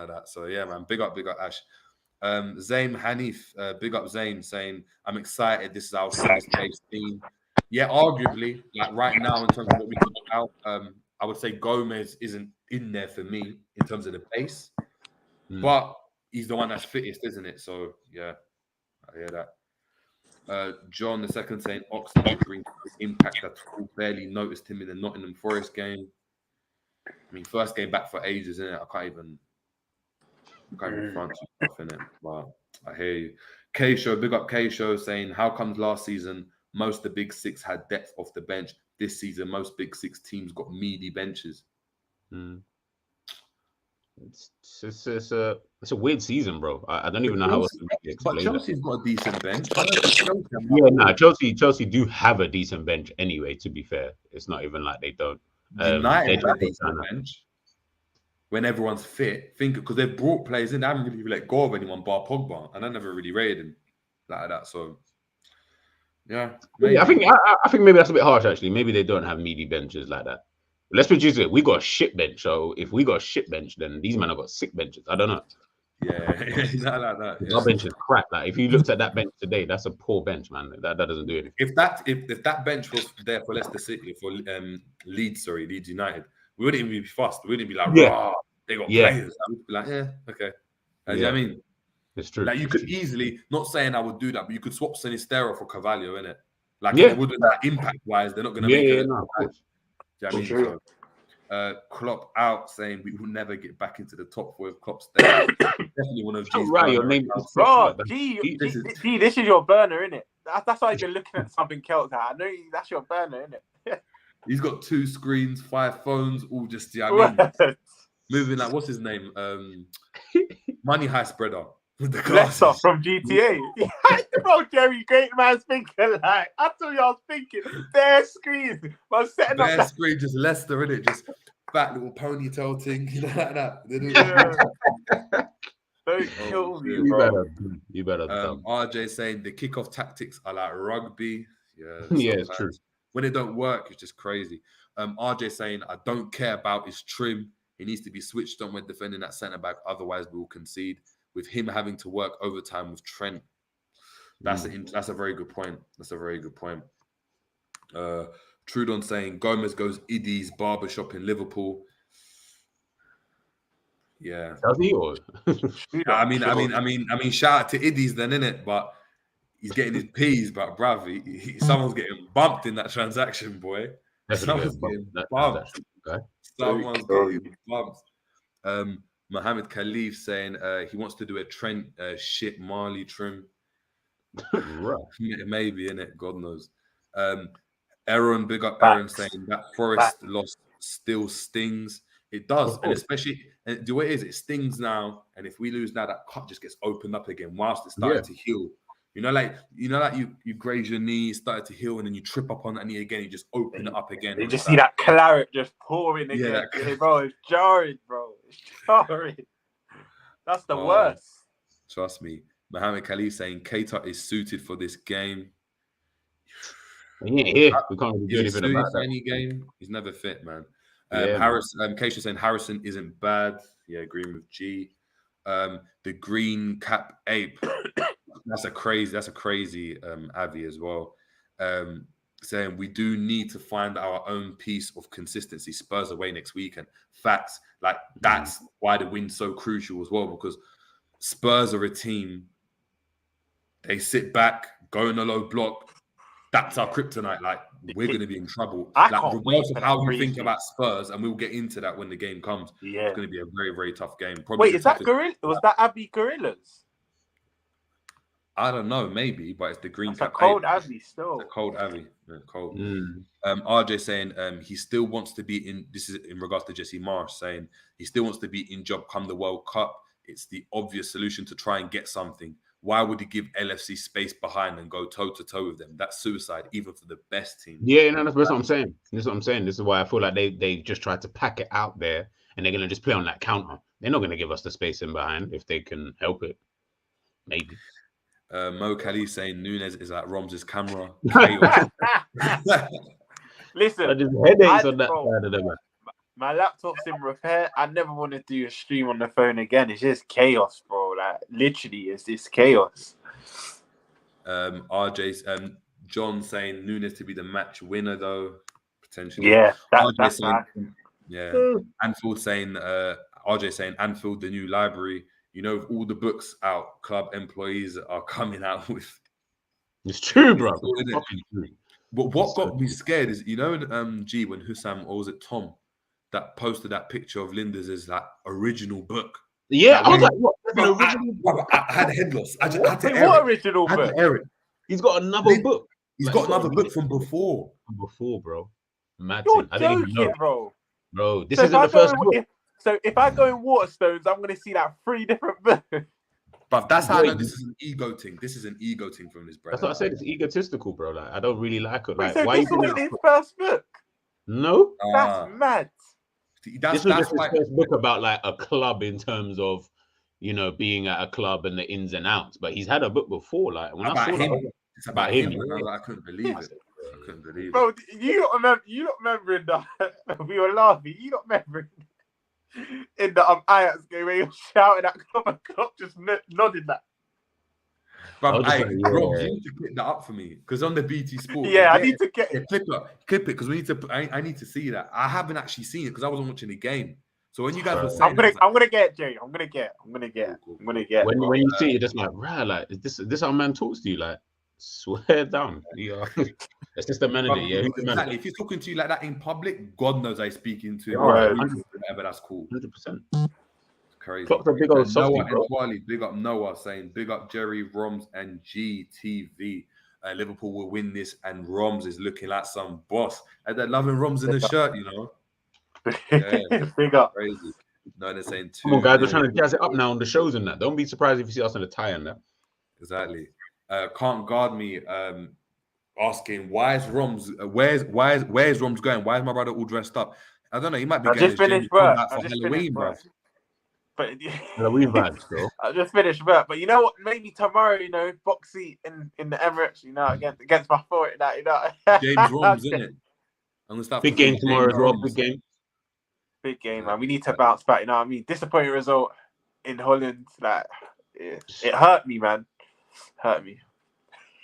that. So, yeah, man. Big up, Ash. Zayn Hanif, big up Zayn, saying, I'm excited. This is our strongest team. Yeah, arguably, like right now, in terms of what we can put out, I would say Gomez isn't in there for me in terms of the pace, but he's the one that's fittest, isn't it? So, yeah, I hear that. John the second saying Oxley didn't bring impact at all. Barely noticed him in the Nottingham Forest game. I mean, first game back for ages, isn't it? I can't even front you off in it. But I hear you. K-Show, big up K-Show, saying, how comes last season most of the big six had depth off the bench? This season, most big six teams got meaty benches. It's a weird season, bro. I don't even know how else to explain. But Chelsea's got a decent bench. Chelsea do have a decent bench anyway. To be fair, it's not even like they don't. United have a decent bench when everyone's fit. Because they've brought players in, they haven't really let go of anyone bar Pogba, and I never really rated him like that. So yeah, maybe. I think maybe that's a bit harsh. Actually, maybe they don't have meaty benches like that. Let's produce it. We got a shit bench. So if we got a shit bench, then these men have got sick benches. I don't know. Yeah, not like that. Yeah. Our bench is crap. Like if you looked at that bench today, that's a poor bench, man. That doesn't do anything. If that bench was there for Leicester City, for Leeds United, we wouldn't even be fussed. We wouldn't be like, raw, they got players. We'd be like, yeah, okay. You know what I mean? It's true. Like you could easily, not saying I would do that, but you could swap Sinistero for Carvalho, innit? Like it wouldn't, like, impact-wise, they're not going to make it. No, of course. Do you know what I mean? So, Klopp out saying we will never get back into the top 4 of Klopp's day. Definitely one of G's. Right, your name is bro. G, this is your burner, innit? That's why you're looking at something else. I know that's your burner, innit? He's got 2 screens, 5 phones, all just, you know what I mean? Moving like, what's his name? Money Heist brother. Lesser from GTA. Bro, Jerry, great man's thinking like, I told you I was thinking, bare screens. I was setting up that screen, just Leicester, innit? Just fat little ponytail thing, you know, like that. Don't kill me, bro. You better. RJ saying the kickoff tactics are like rugby. Yeah, it's true. When it don't work, it's just crazy. RJ saying, I don't care about his trim. He needs to be switched on when defending that centre back. Otherwise, we will concede. With him having to work overtime with Trent, that's a very good point. That's a very good point. Trudon saying Gomez goes Iddy's barbershop in Liverpool. Yeah. Does he or? I mean, shout out to Iddy's then, innit? But he's getting his peas, but bruv, someone's getting bumped in that transaction, boy. Someone's getting bumped. Someone's getting bumped. Mohammed Khalif saying he wants to do a Trent shit Marley trim. Maybe, innit? God knows. Aaron, big up Aaron, saying that Forest loss still stings. It does, and especially, and the way it is, it stings now. And if we lose now, that cut just gets opened up again whilst it's starting to heal. You know, like you graze your knee, started to heal, and then you trip up on that knee again. You just open it up again. You just see that claret just pouring again. Bro, it's jarring, bro. It's jarring. That's the worst. Trust me. Mohammed Khalif saying Keita is suited for this game. We can't really do anything about that. Any game, he's never fit, man. Keisha saying Harrison isn't bad. Yeah, agreeing with G. The green cap ape. That's a crazy Avi as well. Saying we do need to find our own piece of consistency. Spurs away next weekend. Facts. Like that's why the win's so crucial as well, because Spurs are a team. They sit back, go in a low block, That's our kryptonite. Like, we're going to be in trouble. I Like, can't wait regardless for of how that you think preview. about Spurs, and we'll get into that when the game comes. Yeah. It's going to be a very, very tough game. Probably Wait, the is that toughest. Gorilla? Was that Abbey Gorillas? I don't know, maybe, but it's the green That's a cap. cold eight. Abbey still. It's a cold Abbey. Yeah, cold. Mm. RJ saying he still wants to be in. This is in regards to Jesse Marsch saying he still wants to be in job come the World Cup. It's the obvious solution to try and get something. Why would he give LFC space behind and go toe to toe with them? That's suicide, even for the best team. Yeah, no, that's what I'm saying. This is why I feel like they just tried to pack it out there, and they're gonna just play on that counter. They're not gonna give us the space in behind if they can help it. Maybe. Mo Kali saying Nunes is like Romz's camera. Listen, Just headaches on that side of them. my laptop's in repair. I never want to do a stream on the phone again. It's just chaos, bro. Like, literally, it's just chaos. RJ's John saying Nunes to be the match winner, though, potentially. Yeah, RJ that's saying, right. yeah. Anfield saying, RJ saying Anfield, the new library. You know, with all the books out, club employees are coming out with. It's true, bro. But what got me scared is, you know, G, when Hussam, or was it Tom, that posted that picture of Linda's as that original book. Yeah, Like, I was like, what? Bro, I had head loss. I just had to What air it. original I had book? to air it. He's got another book. He's Like, got another book from before. Before, bro. Mad You're thing. I didn't even joking, know. bro. This So isn't the first book. if I go in Waterstones, I'm going to see like 3 different books. But that's how I know this is an ego thing. This is an ego thing from this brother. That's what I said. It's egotistical, bro. Like, I don't really like it. Wait, Like, so why this you wasn't his first book? No, That's mad. this was just his first book about like a club in terms of, you know, being at a club and the ins and outs. But he's had a book before. Like when about I saw him. that, It's about him. Yeah. I couldn't believe it. I couldn't believe it. Bro, you not remembering that we were laughing. You not remembering in the Ajax game where you were shouting at Klopp and Klopp just nodded that. But I hey, was just like, Rob, yeah. you need to clip that up for me because on the BT Sport. Yeah, I need to get it. Clip it because we need to. I need to see that. I haven't actually seen it because I wasn't watching the game. So when you guys were saying, I'm gonna get it, Jay. I'm gonna get it. When you see it, just like, rah, like, is this how man talks to you? Like, swear down. Yeah, it's just the man in it. Yeah, exactly. If he's talking to you like that in public, God knows I speak into him. Right. Whatever, that's cool. 100%. Crazy. Klopp's a big old softie, Noah bro. and Wally, big up Noah saying, big up Jerry, Romz, and GTV. Liverpool will win this, and Romz is looking like some boss. And they're loving Romz in the shirt, you know. Yeah, Big up. crazy. No, they're saying 2. Come on, guys, we're trying to jazz it up now on the shows and that. Don't be surprised if you see us in a tie and that. Exactly. Can't guard me. Asking why is Romz? Where's Romz going? Why is my brother all dressed up? I don't know. He might be getting his James Bond out for Halloween, bro. But Halloween vibes, bro. I just finished work. But you know what? Maybe tomorrow, you know, boxy in the Emirates, you know, against my foot, that, you know. James Romz, isn't it? I'm gonna start Big game tomorrow as well. Big game. Big game, man. We need to bounce back. You know what I mean? Disappointing result in Holland. Like, it hurt me, man. Hurt me.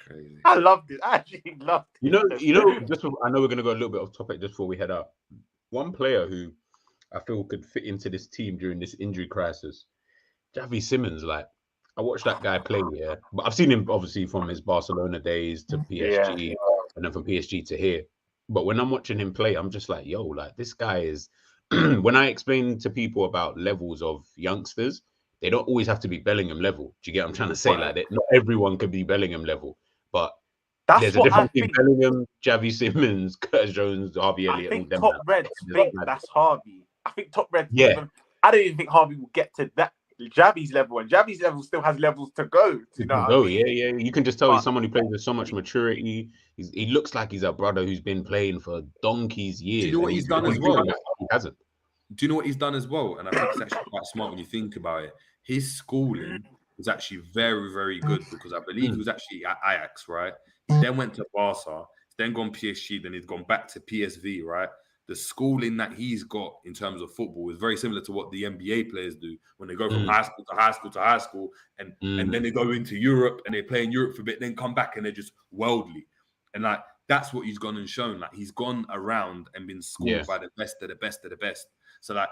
Crazy. I loved it. I actually loved it. You know. Just I know we're gonna go a little bit off topic just before we head out. One player who I feel could fit into this team during this injury crisis, Xavi Simons. Like, I watched that guy play, yeah, but I've seen him obviously from his Barcelona days to PSG, and then from PSG to here. But when I'm watching him play, I'm just like, yo, like this guy is. When I explain to people about levels of youngsters, they don't always have to be Bellingham level. Do you get what I'm trying to say? Like, not everyone can be Bellingham level, but there's a difference between Bellingham, Xavi Simons, Curtis Jones, Harvey Elliott. I think Top Reds think that's Harvey. I think Top Reds. Yeah. I don't even think Harvey will get to that Xavi's level, and Xavi's level still has levels to go. You know what I mean? Yeah. You can just tell he's someone who plays with so much maturity. He looks like he's a brother who's been playing for donkey's years. Do you know what he's done as well? He hasn't. Do you know what he's done as well? And I think it's actually quite smart when you think about it. His schooling was actually very, very good because I believe he was actually at Ajax, right? He then went to Barca, then gone PSG, then he's gone back to PSV, right? The schooling that he's got in terms of football is very similar to what the NBA players do when they go from high school to high school to high school, and then they go into Europe and they play in Europe for a bit, then come back and they're just worldly. And like that's what he's gone and shown. Like he's gone around and been schooled by the best of the best of the best. So like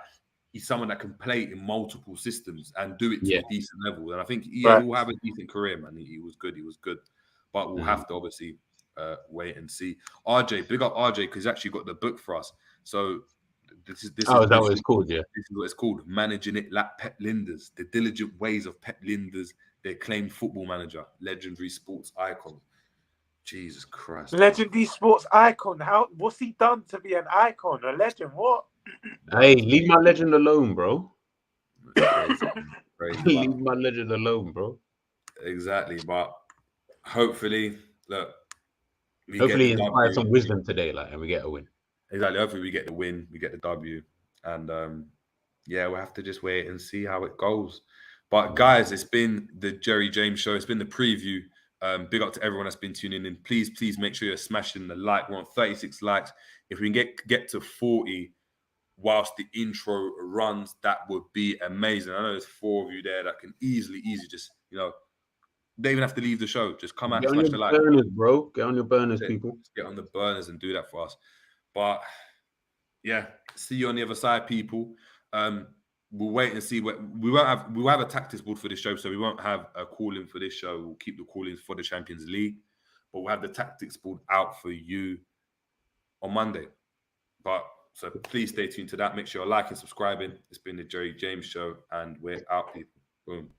he's someone that can play in multiple systems and do it to a decent level. And I think he will have a decent career, man. He was good. But we'll have to obviously wait and see. RJ, big up RJ because he's actually got the book for us. So this is is that what it's called? Yeah, this is what it's called. Managing It Like Pep Linders, the diligent ways of Pep Linders, the acclaimed football manager, legendary sports icon. Jesus Christ. Legendary sports icon. What's he done to be an icon? A legend? What? Hey, leave my legend alone, bro. Crazy, Leave my legend alone, bro. Exactly, but hopefully, look. Hopefully, inspire some wisdom today, like, and we get a win. Exactly. Hopefully, we get the win, we get the W, and yeah, we'll have to just wait and see how it goes. But guys, it's been the Jerry James Show. It's been the preview. Big up to everyone that's been tuning in. Please make sure you're smashing the like. We're on 36 likes. If we can get to 40 whilst the intro runs, that would be amazing. I know there's 4 of you there that can easily just, they even have to leave the show. Just come out and smash the like. Get on your burners, bro. Get on your burners, people. Just get on the burners and do that for us. But yeah, see you on the other side, people. We'll wait and see. We'll have a tactics board for this show, so we won't have a call-in for this show. We'll keep the call-ins for the Champions League, but we'll have the tactics board out for you on Monday. But so please stay tuned to that. Make sure you're liking, subscribing. It's been the Jerry James Show, and we're out, people. Boom.